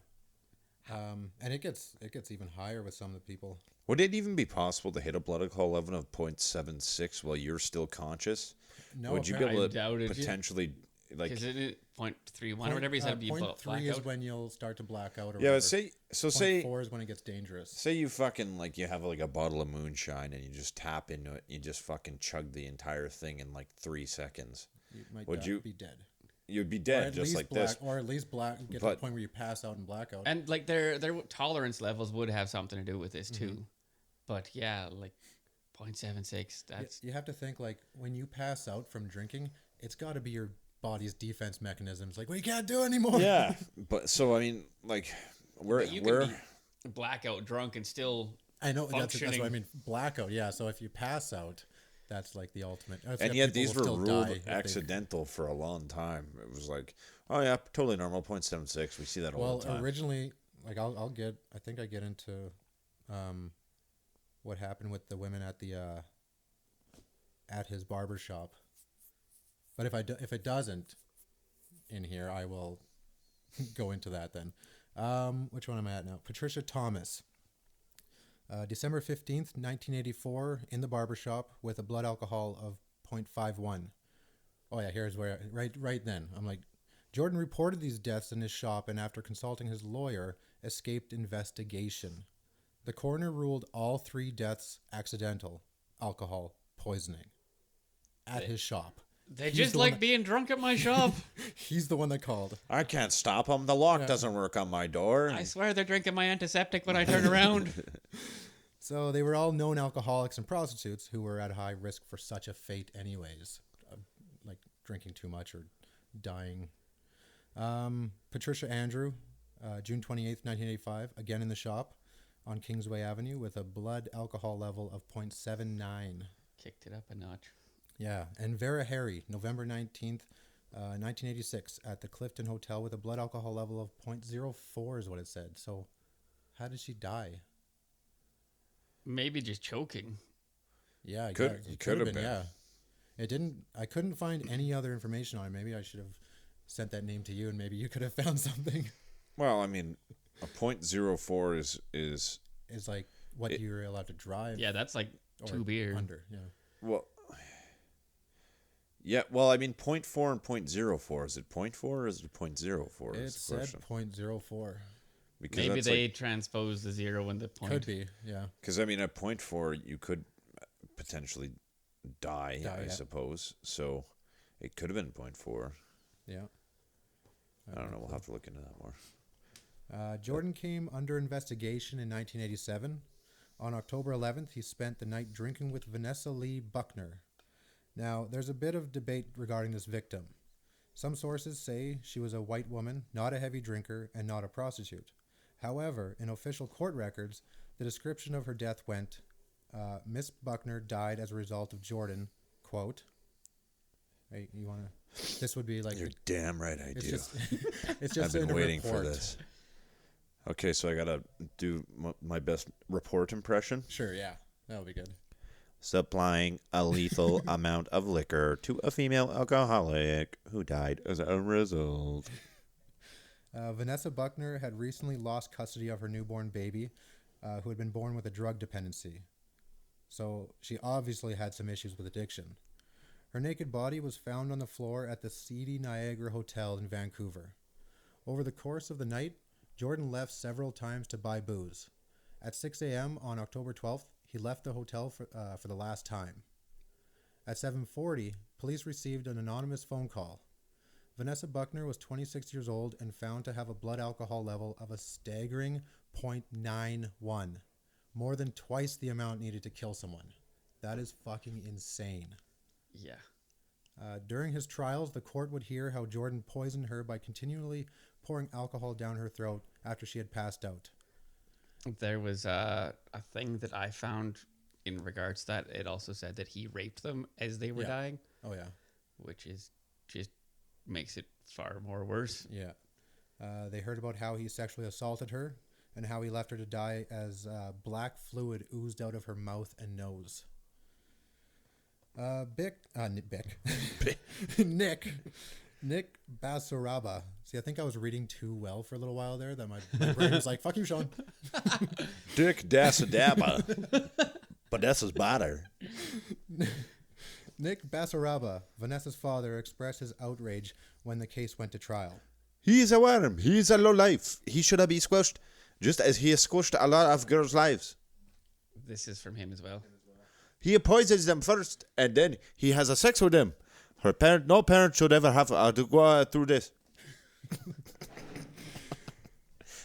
and it gets even higher with some of the people. Would it even be possible to hit a blood alcohol level of 0.76 while you're still conscious? No, would you be able to potentially like. Is it 0.31 or whatever you said? 0.3 is when you'll start to black out. Or Yeah, whatever. say 0.4 is when it gets dangerous. Say you fucking like you have like a bottle of moonshine and you just tap into it. You just fucking chug the entire thing in like 3 seconds. You might Would you be dead? You'd be dead just like this. Or at least get to the point where you pass out and black out. And like their tolerance levels would have something to do with this too. But yeah, like 0.76. That's you have to think like when you pass out from drinking, it's got to be your body's defense mechanisms. Like we can't do anymore. Yeah, but so I mean, like we're can be blackout drunk and still. I know that's functioning. what I mean. Blackout. Yeah. So if you pass out, that's like the ultimate. And yet these were ruled accidental for a long time. It was like, oh yeah, totally normal, 0.76. We see that all the time. Well, originally, like I think I get into what happened with the women at the at his barber shop. But if it doesn't in here, I will go into that then. Which one am I at now? Patricia Thomas. December 15th, 1984, in the barbershop with a blood alcohol of 0.51. Oh yeah, here's where, right then. I'm like, Jordan reported these deaths in his shop and after consulting his lawyer, escaped investigation. The coroner ruled all 3 deaths accidental alcohol poisoning at his shop. They just like being drunk at my shop. He's the one that called. I can't stop them. The lock doesn't work on my door. I swear they're drinking my antiseptic when I turn around. So they were all known alcoholics and prostitutes who were at high risk for such a fate anyways, like drinking too much or dying. Patricia Andrew, June 28th, 1985, again in the shop on Kingsway Avenue with a blood alcohol level of 0.79. Kicked it up a notch. Yeah, and Vera Harry, November 19th, 1986, at the Clifton Hotel with a blood alcohol level of 0.04 is what it said. So how did she die? Maybe just choking. Yeah, it could have been. Yeah, it didn't. I couldn't find any other information on it. Maybe I should have sent that name to you, and maybe you could have found something. Well, I mean, a 0.04 is like what you're allowed to drive. Yeah, that's like 2 beers under. Yeah. Well. Yeah, well, I mean, 0.4 and 0.04. Is it 0.4 or is it 0.04? It said 0.04. Because maybe they transpose the 0 in the point. Could be, yeah. Because, I mean, at 0.4, you could potentially die I suppose. So it could have been 0.4. Yeah. I don't know. We'll have to look into that more. Jordan came under investigation in 1987. On October 11th, he spent the night drinking with Vanessa Lee Buckner. Now, there's a bit of debate regarding this victim. Some sources say she was a white woman, not a heavy drinker, and not a prostitute. However, in official court records, the description of her death went, Miss Buckner died as a result of Jordan, quote, hey, you want to, this would be like... You're damn right I do. It's just I've been waiting for this. Okay, so I got to do my best report impression. Sure, yeah. That'll be good. Supplying a lethal amount of liquor to a female alcoholic who died as a result. Vanessa Buckner had recently lost custody of her newborn baby, who had been born with a drug dependency. So she obviously had some issues with addiction. Her naked body was found on the floor at the seedy Niagara Hotel in Vancouver. Over the course of the night, Jordan left several times to buy booze. At 6 a.m. on October 12th, he left the hotel for the last time. At 7:40, police received an anonymous phone call. Vanessa Buckner was 26 years old and found to have a blood alcohol level of a staggering 0.91, more than twice the amount needed to kill someone. That is fucking insane. Yeah. During his trials, the court would hear how Jordan poisoned her by continually pouring alcohol down her throat after she had passed out. There was a thing that I found in regards to that. It also said that he raped them as they were dying. Oh, yeah. Which is just makes it far more worse. Yeah. They heard about how he sexually assaulted her and how he left her to die as black fluid oozed out of her mouth and nose. Nick Basuraba. See, I think I was reading too well for a little while there. That my brain was like, "Fuck you, Sean." Dick Dasadaba, but that's his batter. Nick Basaraba, Vanessa's father, expressed his outrage when the case went to trial. He is a worm. He is a lowlife. He should have been squished, just as he has squished a lot of girls' lives. This is from him as well. He poisons them first, and then he has a sex with them. No parent should ever have to go through this.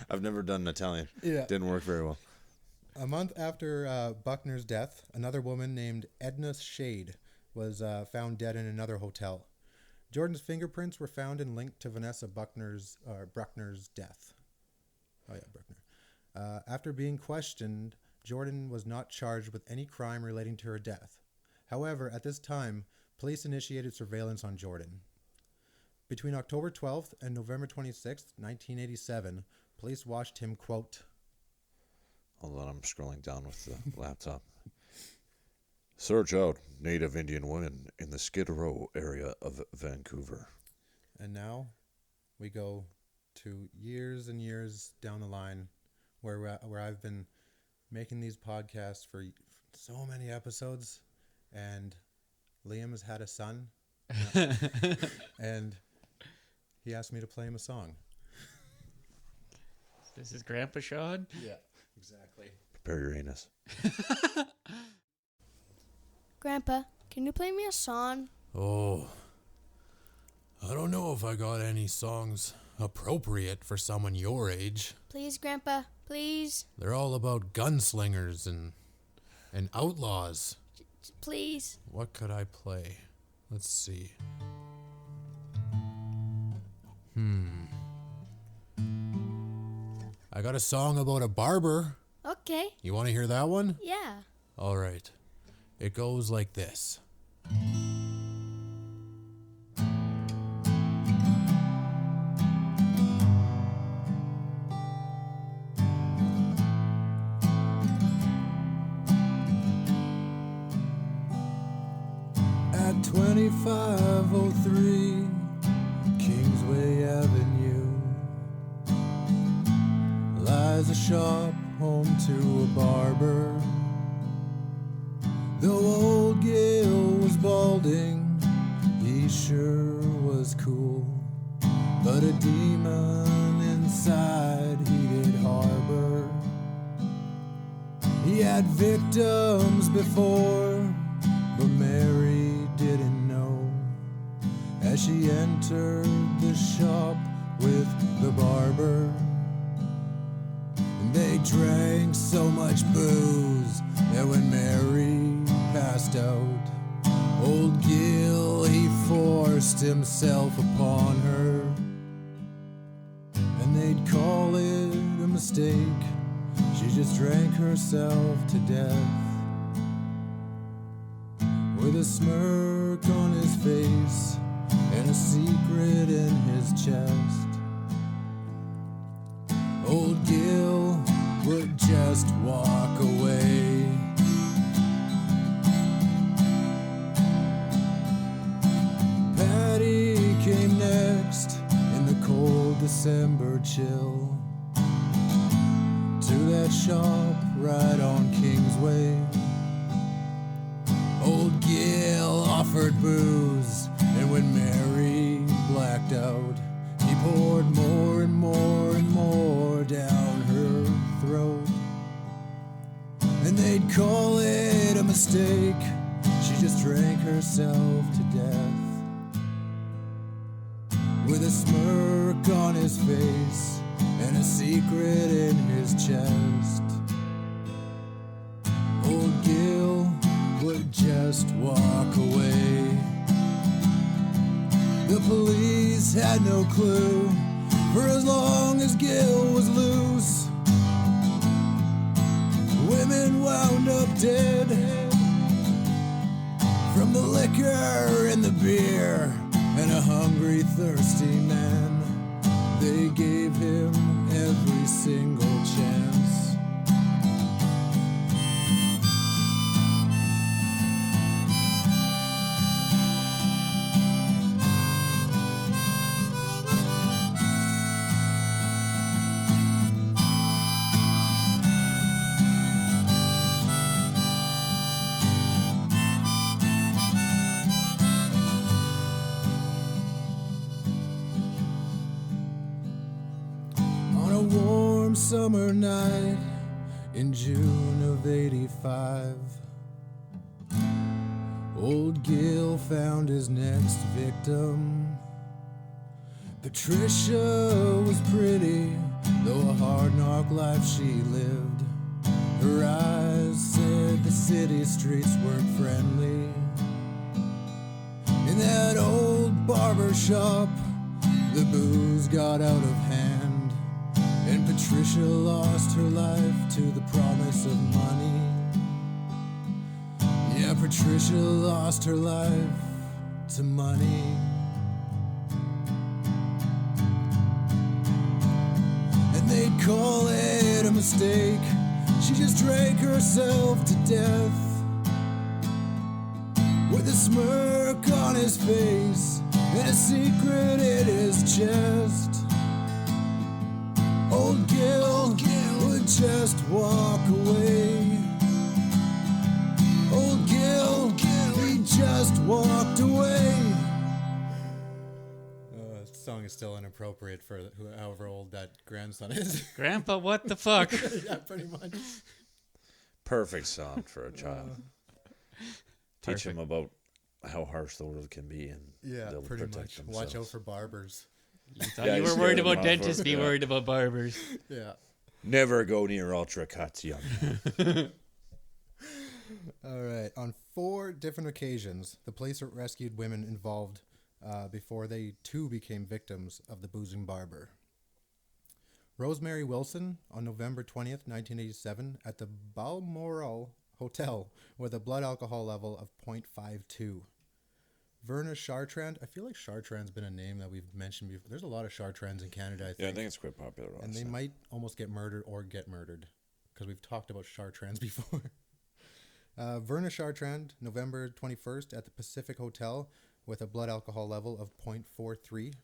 I've never done Italian. Yeah. Didn't work very well. A month after Buckner's death, another woman named Edna Shade was found dead in another hotel. Jordan's fingerprints were found and linked to Vanessa Bruckner's death. Oh yeah, Bruckner. After being questioned, Jordan was not charged with any crime relating to her death. However, at this time, police initiated surveillance on Jordan. Between October 12th and November 26th, 1987, police watched him, quote, Hold on, I'm scrolling down with the laptop. Search out Native Indian women in the Skid Row area of Vancouver. And now we go to years and years down the line where I've been making these podcasts for so many episodes, and Liam has had a son, and he asked me to play him a song. This is Grandpa Sean? Yeah, exactly. Prepare your anus. Grandpa, can you play me a song? Oh, I don't know if I got any songs appropriate for someone your age. Please, Grandpa, please. They're all about gunslingers and outlaws. Please. What could I play? Let's see. I got a song about a barber. Okay. You want to hear that one? Yeah. All right. It goes like this. At 2503 Kingsway Avenue lies a shop home to a barber. Though old Gil was balding, he sure was cool. But a demon inside he did harbor. He had victims before, but Mary didn't know. As she entered the shop with the barber, and they drank so much booze that when Mary passed out, old Gil, he forced himself upon her. And they'd call it a mistake, she just drank herself to death. With a smirk on his face and a secret in his chest, old Gil would just walk away. Patty came next in the cold December chill to that shop right on Kingsway. Old Gil offered booze, and when Mary blacked out, he poured more and more and more down her throat. And they'd call it a mistake, she just drank herself to death. With a smirk on his face and a secret in his chest, old Gil would just walk away. The police had no clue for as long as Gil was loose. Women wound up dead from the liquor and the beer, and a hungry, thirsty man. They gave him every single chance. summer night in June of '85, old Gil found his next victim. Patricia was pretty, though a hard-knock life she lived. Her eyes said the city streets weren't friendly. In that old barber shop, the booze got out of hand, and Patricia lost her life to the promise of money. Yeah, Patricia lost her life to money. And they'd call it a mistake. She just drank herself to death, with a smirk on his face and a secret in his chest. Old Gil would just walk away. Old Gil, he just walked away. The song is still inappropriate for however old that grandson is. Grandpa, what the fuck? Yeah, pretty much. Perfect song for a child. Teach him about how harsh the world can be, and they'll pretty protect much. themselves. Watch out for barbers. You thought you were worried about dentists, be worried about barbers. Yeah. Never go near ultra cuts, young man. All right. On 4 different occasions, the police rescued women involved before they too became victims of the boozing barber. Rosemary Wilson on November 20th, 1987, at the Balmoral Hotel with a blood alcohol level of 0.52. Verna Chartrand. I feel like Chartrand's been a name that we've mentioned before. There's a lot of Chartrands in Canada, I think. Yeah, I think it's quite popular. And they might almost get murdered or get murdered, because we've talked about Chartrands before. Verna Chartrand, November 21st, at the Pacific Hotel with a blood alcohol level of 0.43.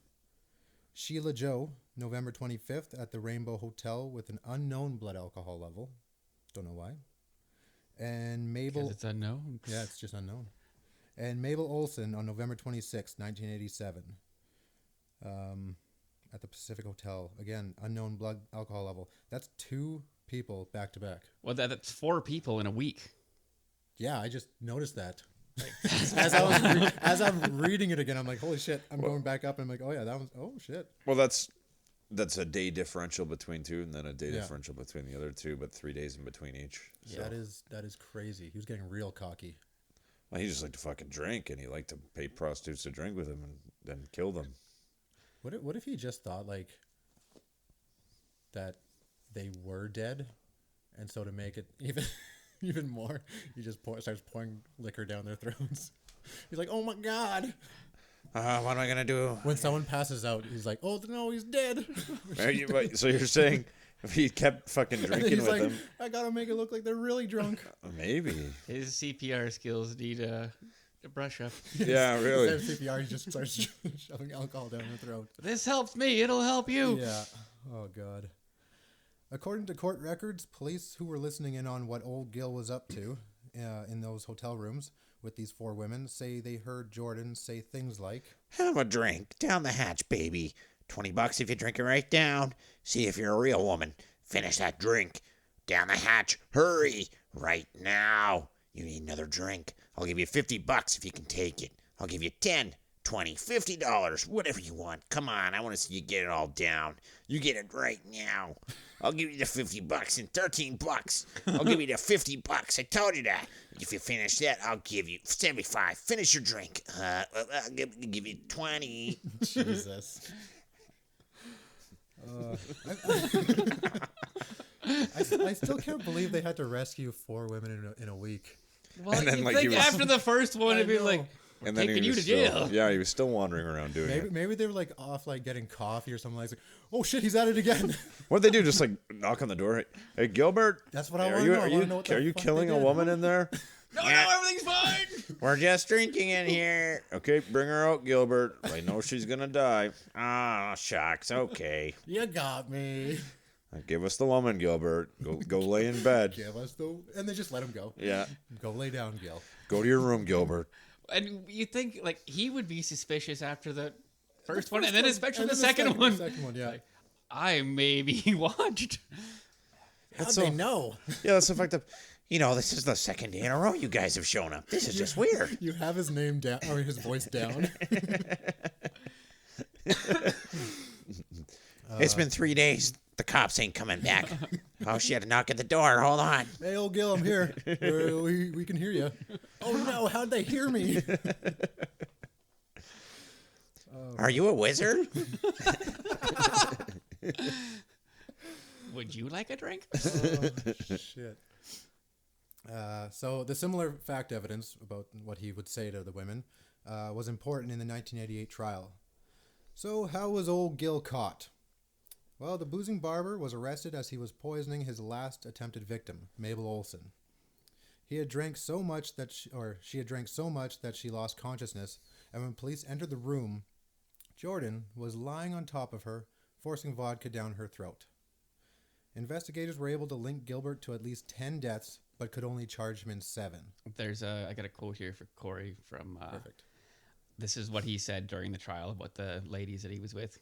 Sheila Joe, November 25th, at the Rainbow Hotel with an unknown blood alcohol level. Don't know why. And Mabel... Because it's unknown. Yeah, it's just unknown. And Mabel Olson on November 26th, 1987, at the Pacific Hotel. Again, unknown blood alcohol level. That's 2 people back to back. Well, that's 4 people in a week. Yeah, I just noticed that. As I'm reading it again, I'm like, holy shit! I'm going back up, and I'm like, oh yeah, that was shit. Well, that's a day differential between 2, and then a day differential between the other 2, but 3 days in between each. So. Yeah, that is crazy. He was getting real cocky. Well, he just liked to fucking drink, and he liked to pay prostitutes to drink with him and then kill them. What if he just thought like that they were dead, and so to make it even more, he just starts pouring liquor down their throats. He's like, oh my god. What am I gonna do? When someone passes out, he's like, oh no, he's dead. So you're saying if he kept fucking drinking with like, them, I gotta make it look like they're really drunk. Maybe his CPR skills need to brush up. Yeah, really. Instead of CPR, he just starts shoving alcohol down their throat. This helps me. It'll help you. Yeah. Oh god. According to court records, police who were listening in on what old Gil was up to in those hotel rooms with these 4 women say they heard Jordan say things like, have a drink. Down the hatch, baby. $20 if you drink it right down. See if you're a real woman. Finish that drink. Down the hatch. Hurry. Right now. You need another drink. I'll give you $50 if you can take it. I'll give you $10, $20, $50, whatever you want. Come on, I want to see you get it all down. You get it right now. I'll give you the $50 and $13. I'll give you the $50. I told you that. If you finish that, I'll give you $75. Finish your drink. I'll give you $20. Jesus. I still can't believe they had to rescue 4 women in a week. Well, and then, think after the first one, it'd be like, and then taking you to jail. Yeah, he was still wandering around doing it. Maybe they were like off, like getting coffee or something like that. Oh shit, he's at it again. What'd they do? Just like knock on the door? Hey, Gilbert. That's what I want to know. Are you killing a woman in there? No, everything's fine. We're just drinking in here. Okay, bring her out, Gilbert. I know she's gonna die. Oh, shucks. Okay. You got me. Give us the woman, Gilbert. Go lay in bed. Give us and they just let him go. Yeah. Go lay down, Gil. Go to your room, Gilbert. And you think like he would be suspicious after the first one, and then especially the second one. The second one, yeah. Like, I maybe watched. How'd they know? Yeah, that's so fucked up. This is the second day in a row you guys have shown up. This is just weird. You have his name down, or his voice down. It's been 3 days. The cops ain't coming back. Oh, she had to knock at the door. Hold on. Hey, old Gil, I'm here. We can hear you. Oh, no, how'd they hear me? Are you a wizard? Would you like a drink? Oh, shit. So the similar fact evidence about what he would say to the women was important in the 1988 trial. So how was old Gil caught? Well, the boozing barber was arrested as he was poisoning his last attempted victim, Mabel Olson. He had drank so much that she had drank so much that she lost consciousness, and when police entered the room, Jordan was lying on top of her, forcing vodka down her throat. Investigators were able to link Gilbert to at least 10 deaths, but could only charge him in 7. I got a quote here for Corey from. Perfect. This is what he said during the trial about the ladies that he was with.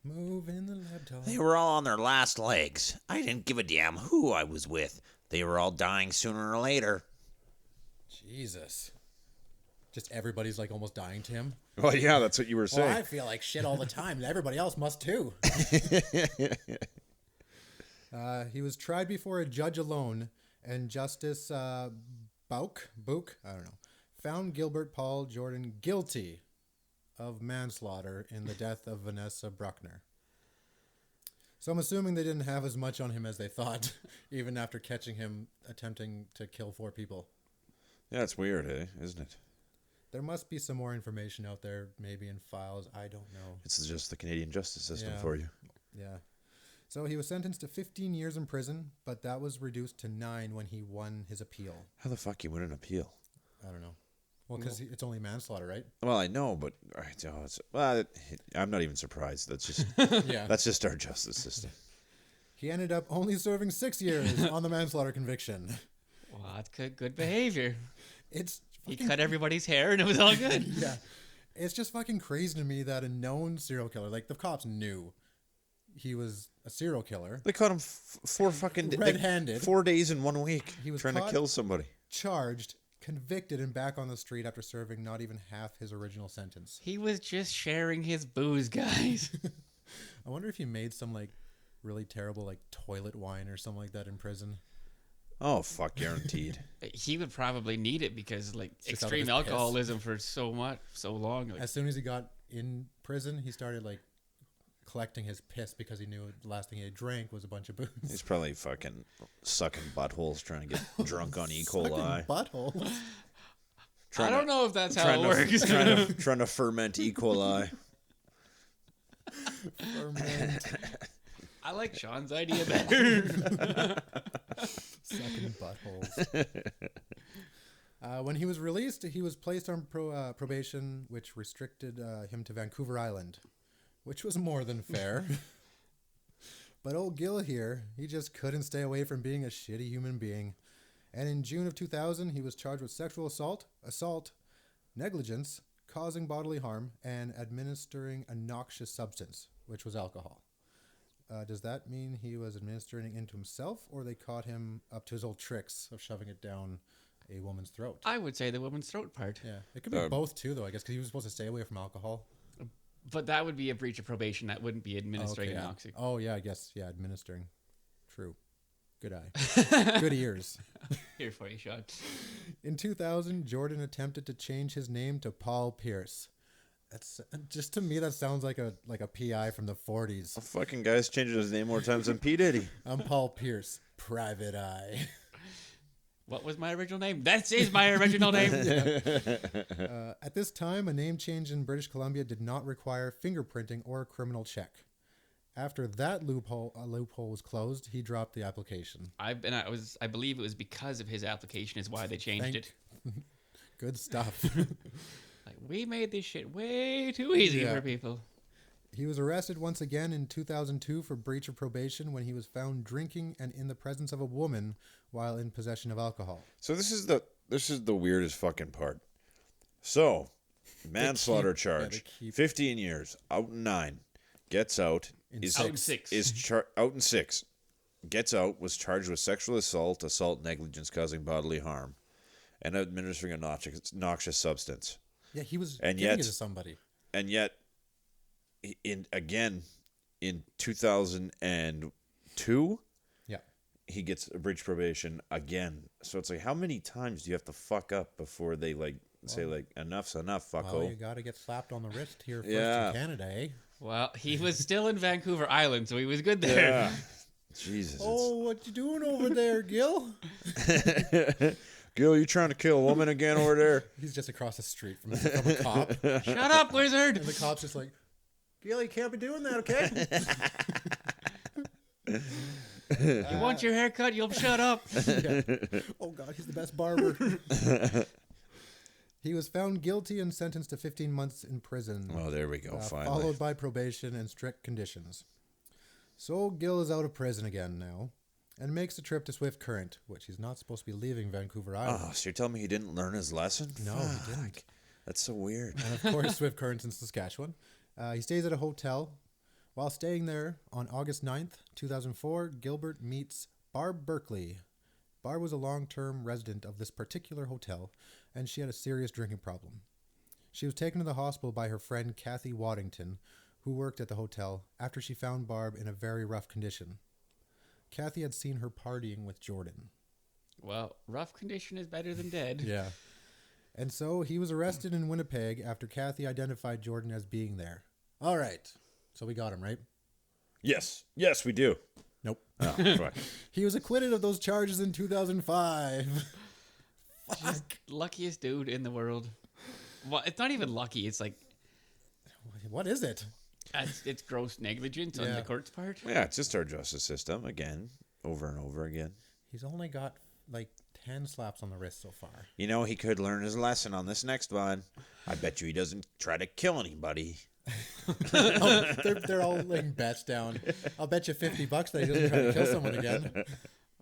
Move in the laptop. They were all on their last legs. I didn't give a damn who I was with. They were all dying sooner or later. Jesus. Just everybody's like almost dying to him. Well, yeah, that's what you were saying. Well, I feel like shit all the time, and everybody else must too. He was tried before a judge alone, and Justice Book, I don't know, found Gilbert Paul Jordan guilty of manslaughter in the death of Vanessa Bruckner. So I'm assuming they didn't have as much on him as they thought, even after catching him attempting to kill 4 people. Yeah, it's weird, isn't it? There must be some more information out there, maybe in files. I don't know. It's just the Canadian justice system for you. Yeah. So he was sentenced to 15 years in prison, but that was reduced to 9 when he won his appeal. How the fuck you win an appeal? I don't know. Well, because it's only manslaughter, right? Well, I know, but I'm not even surprised. That's just that's just our justice system. He ended up only serving 6 years on the manslaughter conviction. Well, that's good behavior. He cut everybody's hair and it was all good. Yeah. It's just fucking crazy to me that a known serial killer, like the cops knew he was a serial killer. They caught him 4 fucking red-handed. 4 days in 1 week. He was trying to kill somebody. Charged, convicted, and back on the street after serving not even half his original sentence. He was just sharing his booze, guys. I wonder if he made some like really terrible like toilet wine or something like that in prison. Oh, fuck, guaranteed. He would probably need it because like extreme alcoholism for so long. Like, as soon as he got in prison, he started like collecting his piss because he knew the last thing he drank was a bunch of booze. He's probably fucking sucking buttholes trying to get drunk on E. coli. Buttholes? I don't know if that's how it works. Trying to ferment E. coli. Ferment. I like Sean's idea better. Sucking buttholes. When he was released, he was placed on probation, which restricted him to Vancouver Island, which was more than fair. But old Gil here, he just couldn't stay away from being a shitty human being. And in June of 2000, he was charged with sexual assault, negligence, causing bodily harm, and administering a noxious substance, which was alcohol. Does that mean he was administering it into himself, or they caught him up to his old tricks of shoving it down a woman's throat? I would say the woman's throat part. Yeah, it could be both too, though, I guess, because he was supposed to stay away from alcohol. But that would be a breach of probation. That wouldn't be administering an oxy. Oh, yeah, I guess. Yeah, administering. True. Good eye. Good ears. Here for you, Sean. In 2000, Jordan attempted to change his name to Paul Pierce. That's just, to me, that sounds like a PI from the 40s. The fucking guy's changing his name more times than P. Diddy. I'm Paul Pierce, Private Eye. What was my original name? That is my original name. At this time, a name change in British Columbia did not require fingerprinting or a criminal check. After that loophole was closed, he dropped the application. I believe it was because of his application is why they changed it. Good stuff. Like, we made this shit way too easy for people. He was arrested once again in 2002 for breach of probation when he was found drinking and in the presence of a woman while in possession of alcohol. So this is the weirdest fucking part. So, manslaughter charge, 15 years, out in 9. Gets out. Out in six. Out in 6. Gets out. Was charged with sexual assault, negligence causing bodily harm, and administering a noxious substance. Yeah, he was giving it to somebody. And yet, in 2002, yeah, he gets a breach probation again. So it's like, how many times do you have to fuck up before they say enough's enough, fucko? Well, you got to get slapped on the wrist here first in Canada, eh? Well, he was still in Vancouver Island, so he was good there. Yeah. Jesus. Oh, what you doing over there, Gil? Gil, you trying to kill a woman again over there? He's just across the street from a cop. Shut up, wizard! And the cop's just like, Gil, you can't be doing that, okay? You want your hair cut? You'll shut up. Yeah. Oh, God, he's the best barber. He was found guilty and sentenced to 15 months in prison. Oh, there we go, finally. Followed by probation and strict conditions. So Gil is out of prison again now and makes the trip to Swift Current, which he's not supposed to be leaving Vancouver Island. Oh, so you're telling me he didn't learn his lesson? No, he didn't. That's so weird. And of course, Swift Current's in Saskatchewan. He stays at a hotel. While staying there, on August 9th, 2004, Gilbert meets Barb Berkeley. Barb was a long-term resident of this particular hotel, and she had a serious drinking problem. She was taken to the hospital by her friend Kathy Waddington, who worked at the hotel, after she found Barb in a very rough condition. Kathy had seen her partying with Jordan. Well, rough condition is better than dead. Yeah. And so he was arrested in Winnipeg after Kathy identified Jordan as being there. All right. So we got him, right? Yes. Yes, we do. Nope. Oh, fuck. He was acquitted of those charges in 2005. Just luckiest dude in the world. Well, it's not even lucky. It's like... What is it? It's gross negligence on the court's part. Yeah, it's just our justice system, again, over and over again. He's only got, 10 slaps on the wrist so far. You know, he could learn his lesson on this next one. I bet you he doesn't try to kill anybody. They're all laying bets down. I'll bet you $50 that he doesn't try to kill someone again.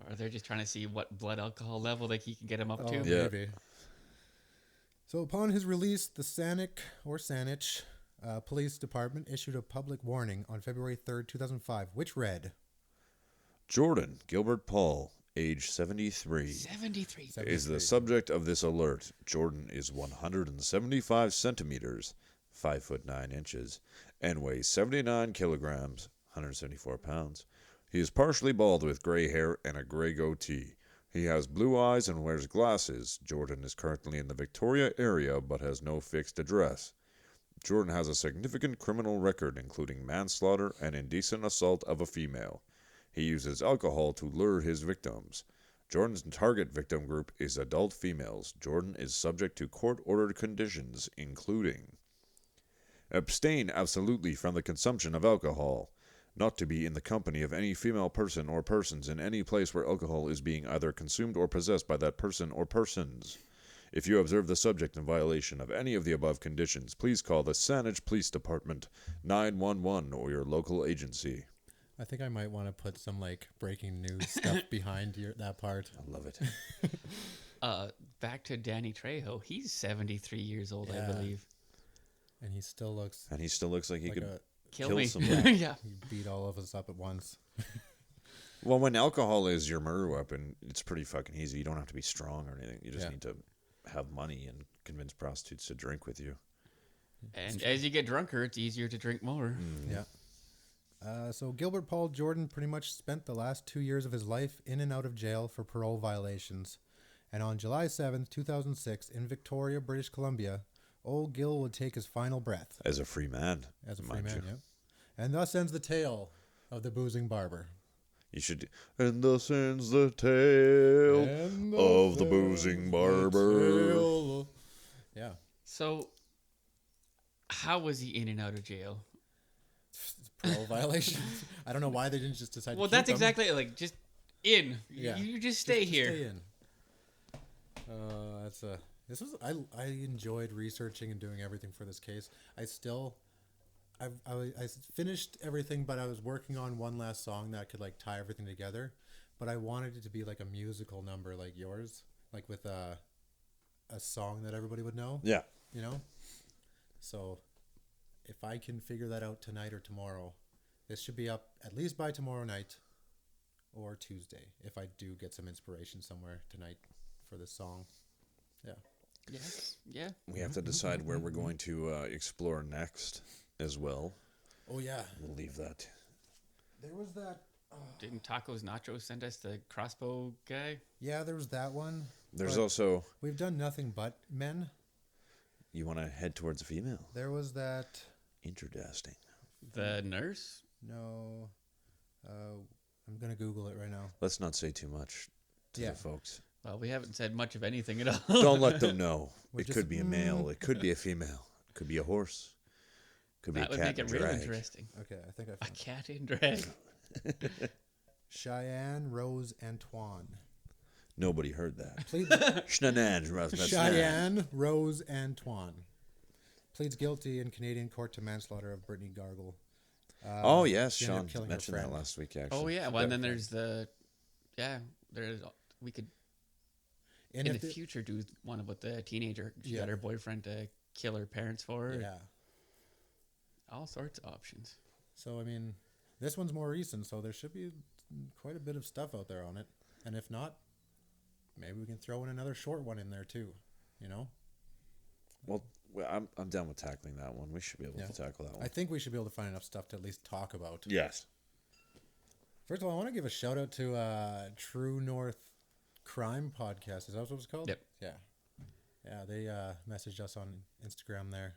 Or they're just trying to see what blood alcohol level he can get him up to. Yeah. Maybe. So upon his release, the Saanich Police Department issued a public warning on February 3rd, 2005, which read, Jordan Gilbert Paul, age 73, 73. is the subject of this alert. Jordan is 175 centimeters, 5 foot 9 inches, and weighs 79 kilograms, 174 pounds. He is partially bald with gray hair and a gray goatee. He has blue eyes and wears glasses. Jordan is currently in the Victoria area but has no fixed address. Jordan has a significant criminal record, including manslaughter and indecent assault of a female. He uses alcohol to lure his victims. Jordan's target victim group is adult females. Jordan is subject to court-ordered conditions, including abstain absolutely from the consumption of alcohol, not to be in the company of any female person or persons in any place where alcohol is being either consumed or possessed by that person or persons. If you observe the subject in violation of any of the above conditions, please call the Saanich Police Department 911 or your local agency. I think I might want to put some breaking news stuff behind that part. I love it. Back to Danny Trejo. He's 73 years old, I believe. And he still looks like he could kill me. someone. Yeah. He beat all of us up at once. Well, when alcohol is your murder weapon, it's pretty fucking easy. You don't have to be strong or anything. You just need to have money and convince prostitutes to drink with you. And as you get drunker, it's easier to drink more. Yeah. So Gilbert Paul Jordan pretty much spent the last 2 years of his life in and out of jail for parole violations. And on July 7th, 2006, in Victoria, British Columbia, old Gil would take his final breath. As a free man. As a free man, yeah. And thus ends the tale of the boozing barber. You should. And thus ends the tale of the boozing barber. Yeah. So, how was he in and out of jail? Parole violations. I don't know why they didn't just decide. Well, to keep that's him. exactly just in. Yeah. You just stay here. Stay in. I enjoyed researching and doing everything for this case. I finished everything, but I was working on one last song that could tie everything together. But I wanted it to be a musical number like yours, with a song that everybody would know. Yeah. So if I can figure that out tonight or tomorrow, this should be up at least by tomorrow night or Tuesday. If I do get some inspiration somewhere tonight for this song, yeah. Yes. Yeah. We have to decide where we're going to explore next as well. Oh yeah. We'll leave that. There was that. Didn't Tacos Nachos send us the crossbow guy? Yeah, there was that one. There's also. We've done nothing but men. You want to head towards a female? There was that. Interesting. The nurse? No. I'm gonna Google it right now. Let's not say too much to the folks. Well, we haven't said much of anything at all. Don't let them know. It could be a male. It could be a female. It could be a horse. Could be a cat. That would make it in real drag. interesting. Okay, I think I found a cat in drag. Cheyenne Rose Antoine. Nobody heard that. Pleads Cheyenne Rose Antoine pleads guilty in Canadian court to manslaughter of Brittany Gargle. Oh yes, she ended Sean up killing mentioned her that friend. last week. Actually. Oh yeah. Well, and then there's we could and in the future do one about the teenager. She got her boyfriend to kill her parents for her. Yeah. All sorts of options. So I mean, this one's more recent, so there should be quite a bit of stuff out there on it. And if not, maybe we can throw in another short one in there too. You know. Well, I'm down with tackling that one. We should be able to tackle that one. I think we should be able to find enough stuff to at least talk about. Yes. First of all, I want to give a shout out to True North Crime Podcast. Is that what it's called? Yep. Yeah. Yeah, they messaged us on Instagram there.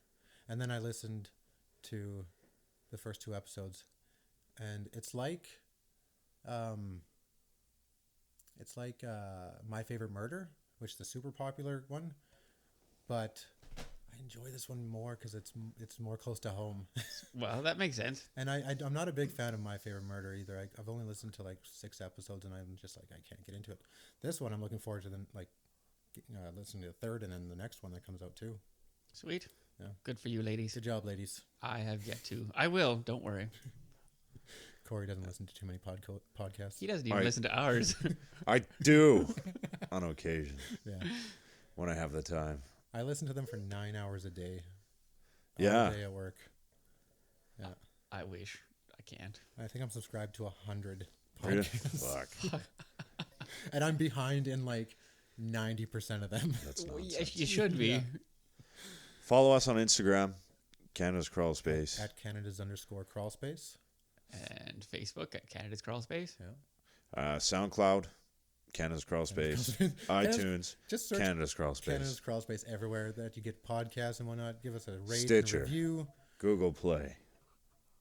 And then I listened to the first 2 episodes. And it's like My Favorite Murder, which is the super popular one. But I enjoy this one more because it's more close to home. Well, that makes sense. And I'm not a big fan of My Favorite Murder either. I've only listened to like 6 episodes, and I'm just like, I can't get into it. This one, I'm looking forward to listening to the third, and then the next one that comes out too. Sweet. Yeah. Good for you, ladies. Good job, ladies. I have yet to. I will. Don't worry. Corey doesn't listen to too many podcasts. He doesn't even listen to ours. I do on occasion. Yeah. When I have the time. I listen to them for 9 hours a day. Yeah. All day at work. Yeah. I wish. I can't. I think I'm subscribed to 100 Really? podcasts. Fuck. And I'm behind in like 90% of them. That's Well, nonsense. you should be. Yeah. Follow us on Instagram, Canada's Crawlspace. At Canada's_Crawlspace. And Facebook at Canada's Crawlspace. Yeah. SoundCloud, Canada's Crawlspace. iTunes, just search Canada's Crawlspace. Canada's Crawlspace everywhere that you get podcasts and whatnot. Give us a rate Stitcher. and a review. Google Play.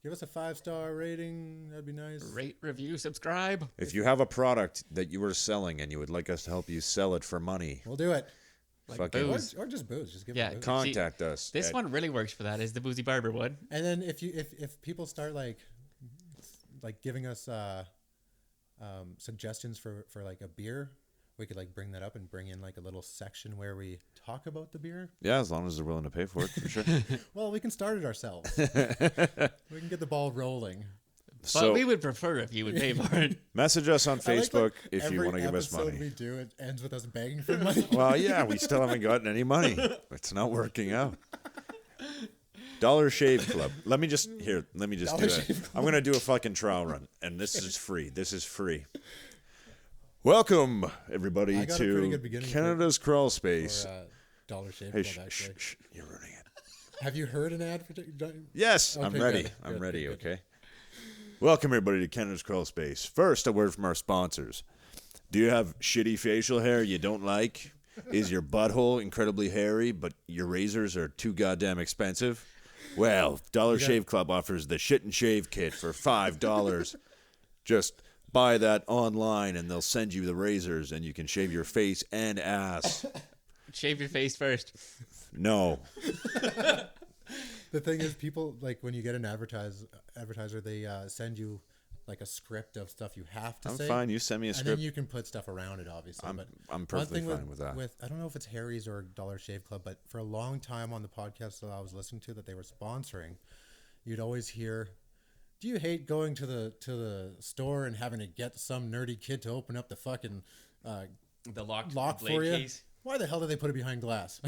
Give us a 5-star rating. That'd be nice. Rate, review, subscribe. If you have a product that you are selling and you would like us to help you sell it for money, We'll do it. Like fucking booze. Or just booze. Just give Yeah, them booze. contact us. This at- one really works for that. Is the Boozy Barber one? And then if people start like giving us suggestions for like a beer, we could like bring that up and bring in like a little section where we talk about the beer. Yeah, as long as they're willing to pay for it, for sure. Well, we can start it ourselves. We can get the ball rolling. But we would prefer if you would pay for it. Message us on I like Facebook that if you want to give us every money. episode we do, it ends with us begging for money. Well, yeah, we still haven't gotten any money. It's not working out. Dollar Shave Club. Let me just do Dollar Shave it. I'm gonna do a fucking trial run, and this is free. This is free. Welcome everybody I got a pretty to good beginning Canada's Crawlspace. For Dollar Shave Hey, Club, actually. shh, you're ruining it. Have you heard an ad for? Yes, I'm Okay, ready. good, I'm good, ready. good. Okay. Welcome everybody to Canada's Crawlspace. First, a word from our sponsors. Do you have shitty facial hair you don't like? Is your butthole incredibly hairy, but your razors are too goddamn expensive? Well, Dollar Shave Club offers the Shit and Shave Kit for $5. Just buy that online and they'll send you the razors and you can shave your face and ass. Shave your face first. No. The thing is, people like when you get an advertiser, they send you like a script of stuff you have to I'm say. fine. You send me a and script. then you can put stuff around it, obviously. I'm perfectly fine with that. I don't know if it's Harry's or Dollar Shave Club, but for a long time on the podcast that I was listening to that they were sponsoring, you'd always hear, "Do you hate going to the store and having to get some nerdy kid to open up the fucking the lock for blade you? case? Why the hell did they put it behind glass?"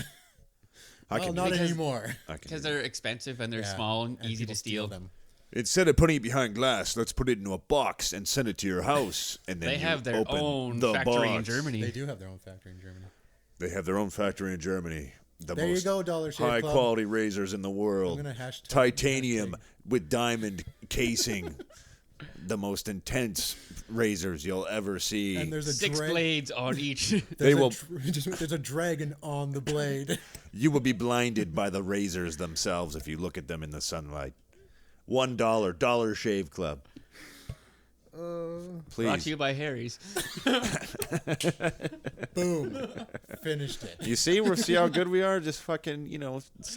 Well, not anymore. Because they're expensive and they're small and easy to steal. them. Instead of putting it behind glass, let's put it into a box and send it to your house. And then They have their open own the factory in box. Germany. They do have their own factory in Germany. They have their own factory in Germany. The There you most go, Dollar Shave Club. high-quality razors in the world. I'm gonna hashtag Titanium with diamond casing. The most intense razors you'll ever see. And there's a 6 blades on each. There's a dragon on the blade. You will be blinded by the razors themselves if you look at them in the sunlight. $1 Dollar Shave Club. Please. Brought to you by Harry's. Boom. Finished it. You see how good we are? Just fucking,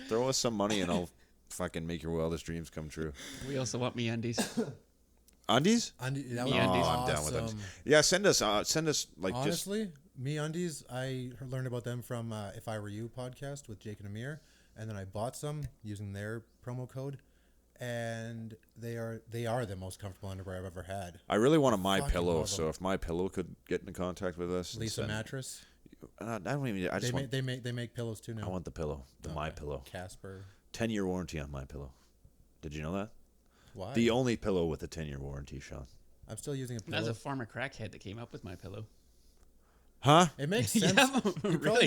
throw us some money and I'll fucking make your wildest dreams come true. We also want MeUndies. Undies? That would be MeUndies. I'm down with them. awesome. Yeah, send us like Honestly, MeUndies, I learned about them from If I Were You podcast with Jake and Amir, and then I bought some using their promo code, and they are the most comfortable underwear I've ever had. I really want a My Fucking Pillow, love so them. if My Pillow could get in contact with us, and Lisa send- Mattress. I don't even. I just want. They make pillows too now. I want the pillow, the My Pillow. Casper. 10-year warranty on My Pillow. Did you know that? Why? The only pillow with a 10-year warranty, Sean. I'm still using a pillow. As a former crackhead that came up with my pillow. Huh? It makes sense. Yeah,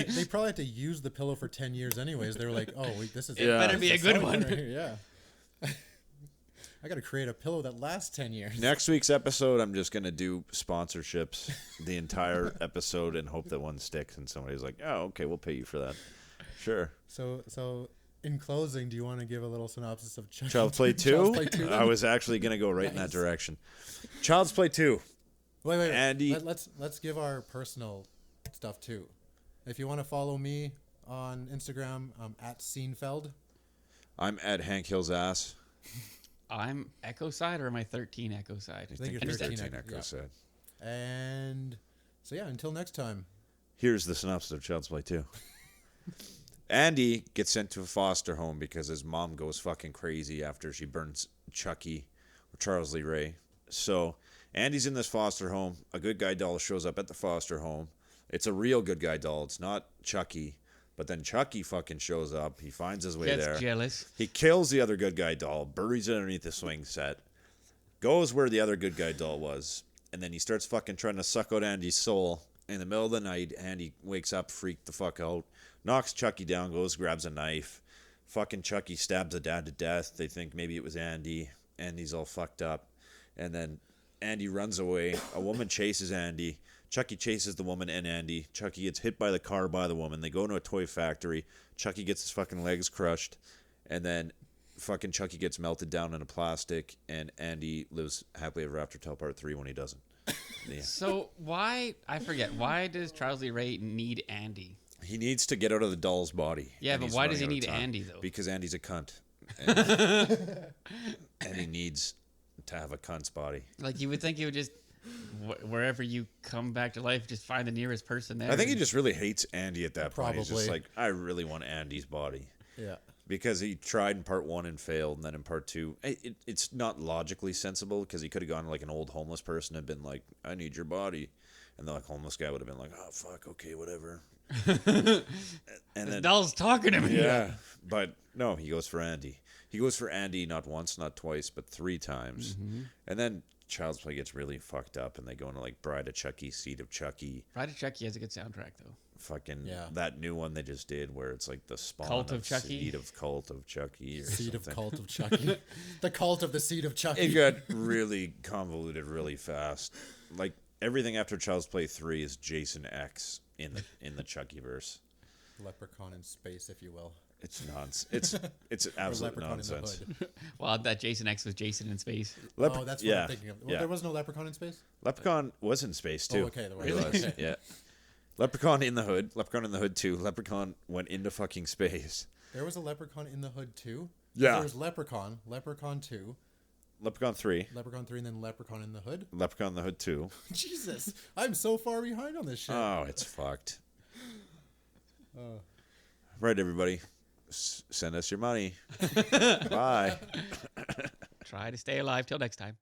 They probably had to use the pillow for 10 years anyways. They were like, oh, wait, this is It better be a good one. Right here. Yeah. I got to create a pillow that lasts 10 years. Next week's episode, I'm just going to do sponsorships the entire episode and hope that one sticks and somebody's like, oh, okay, we'll pay you for that. Sure. So in closing, do you want to give a little synopsis of Child's Play 2? Child's Play 2? I was actually going to go right in that direction. Child's Play 2. Wait. Andy. Let's give our personal stuff too. If you want to follow me on Instagram, I'm at Seinfeld. I'm at Hank Hill's ass. I'm Echo Side, or am I 13 Echo Side? I think you're 13 Echo Side. And so yeah, until next time. Here's the synopsis of Child's Play 2. Andy gets sent to a foster home because his mom goes fucking crazy after she burns Chucky, or Charles Lee Ray. So Andy's in this foster home. A good guy doll shows up at the foster home. It's a real good guy doll. It's not Chucky. But then Chucky fucking shows up. He finds his way Gets there. jealous. He kills the other good guy doll, buries it underneath the swing set, goes where the other good guy doll was, and then he starts fucking trying to suck out Andy's soul. In the middle of the night, Andy wakes up, freaked the fuck out, knocks Chucky down, goes, grabs a knife. Fucking Chucky stabs the dad to death. They think maybe it was Andy. Andy's all fucked up. And then Andy runs away. A woman chases Andy. Chucky chases the woman and Andy. Chucky gets hit by the car by the woman. They go into a toy factory. Chucky gets his fucking legs crushed. And then fucking Chucky gets melted down into plastic. And Andy lives happily ever after till part 3 when he doesn't. Yeah. So why does Charles Lee Ray need Andy? He needs to get out of the doll's body. Yeah, and but he's why does running he out of need time. Andy, though? Because Andy's a cunt. And he needs to have a cunt's body. Like, you would think he would just, wherever you come back to life, just find the nearest person there. I think he just really hates Andy at that point. Probably. He's just like, I really want Andy's body. Yeah. Because he tried in part 1 and failed, and then in part 2, it's not logically sensible because he could have gone to like an old homeless person and been like, I need your body. And the like homeless guy would have been like, oh, fuck, okay, whatever. And the doll's talking to me. Yeah. But no, he goes for Andy. He goes for Andy not once, not twice, but 3 times. Mm-hmm. And then Child's Play gets really fucked up, and they go into like Bride of Chucky, Seed of Chucky. Bride of Chucky has a good soundtrack, though. Fucking Yeah. that new one they just did where it's like the spawn Cult of Chucky? Seed of Cult of Chucky or Seed something. of Cult of Chucky. The cult of the Seed of Chucky. It got really convoluted really fast. Like everything after Child's Play 3 is Jason X in the Chuckyverse. Leprechaun in space, if you will. It's nonsense. It's absolute Leprechaun nonsense. in the hood. Well, that Jason X was Jason in space. Oh, that's what I'm thinking of. Well, yeah. There was no Leprechaun in space? Leprechaun was in space too. Oh, okay. He was. Okay. Yeah. Leprechaun in the Hood. Leprechaun in the Hood 2. Leprechaun went into fucking space. There was a Leprechaun in the Hood 2? Yeah. There was Leprechaun 2, Leprechaun 3. Leprechaun 3, and then Leprechaun in the Hood? Leprechaun in the Hood 2. Jesus. I'm so far behind on this shit. Oh, it's fucked. Right, everybody. Send us your money. Bye. Try to stay alive till next time.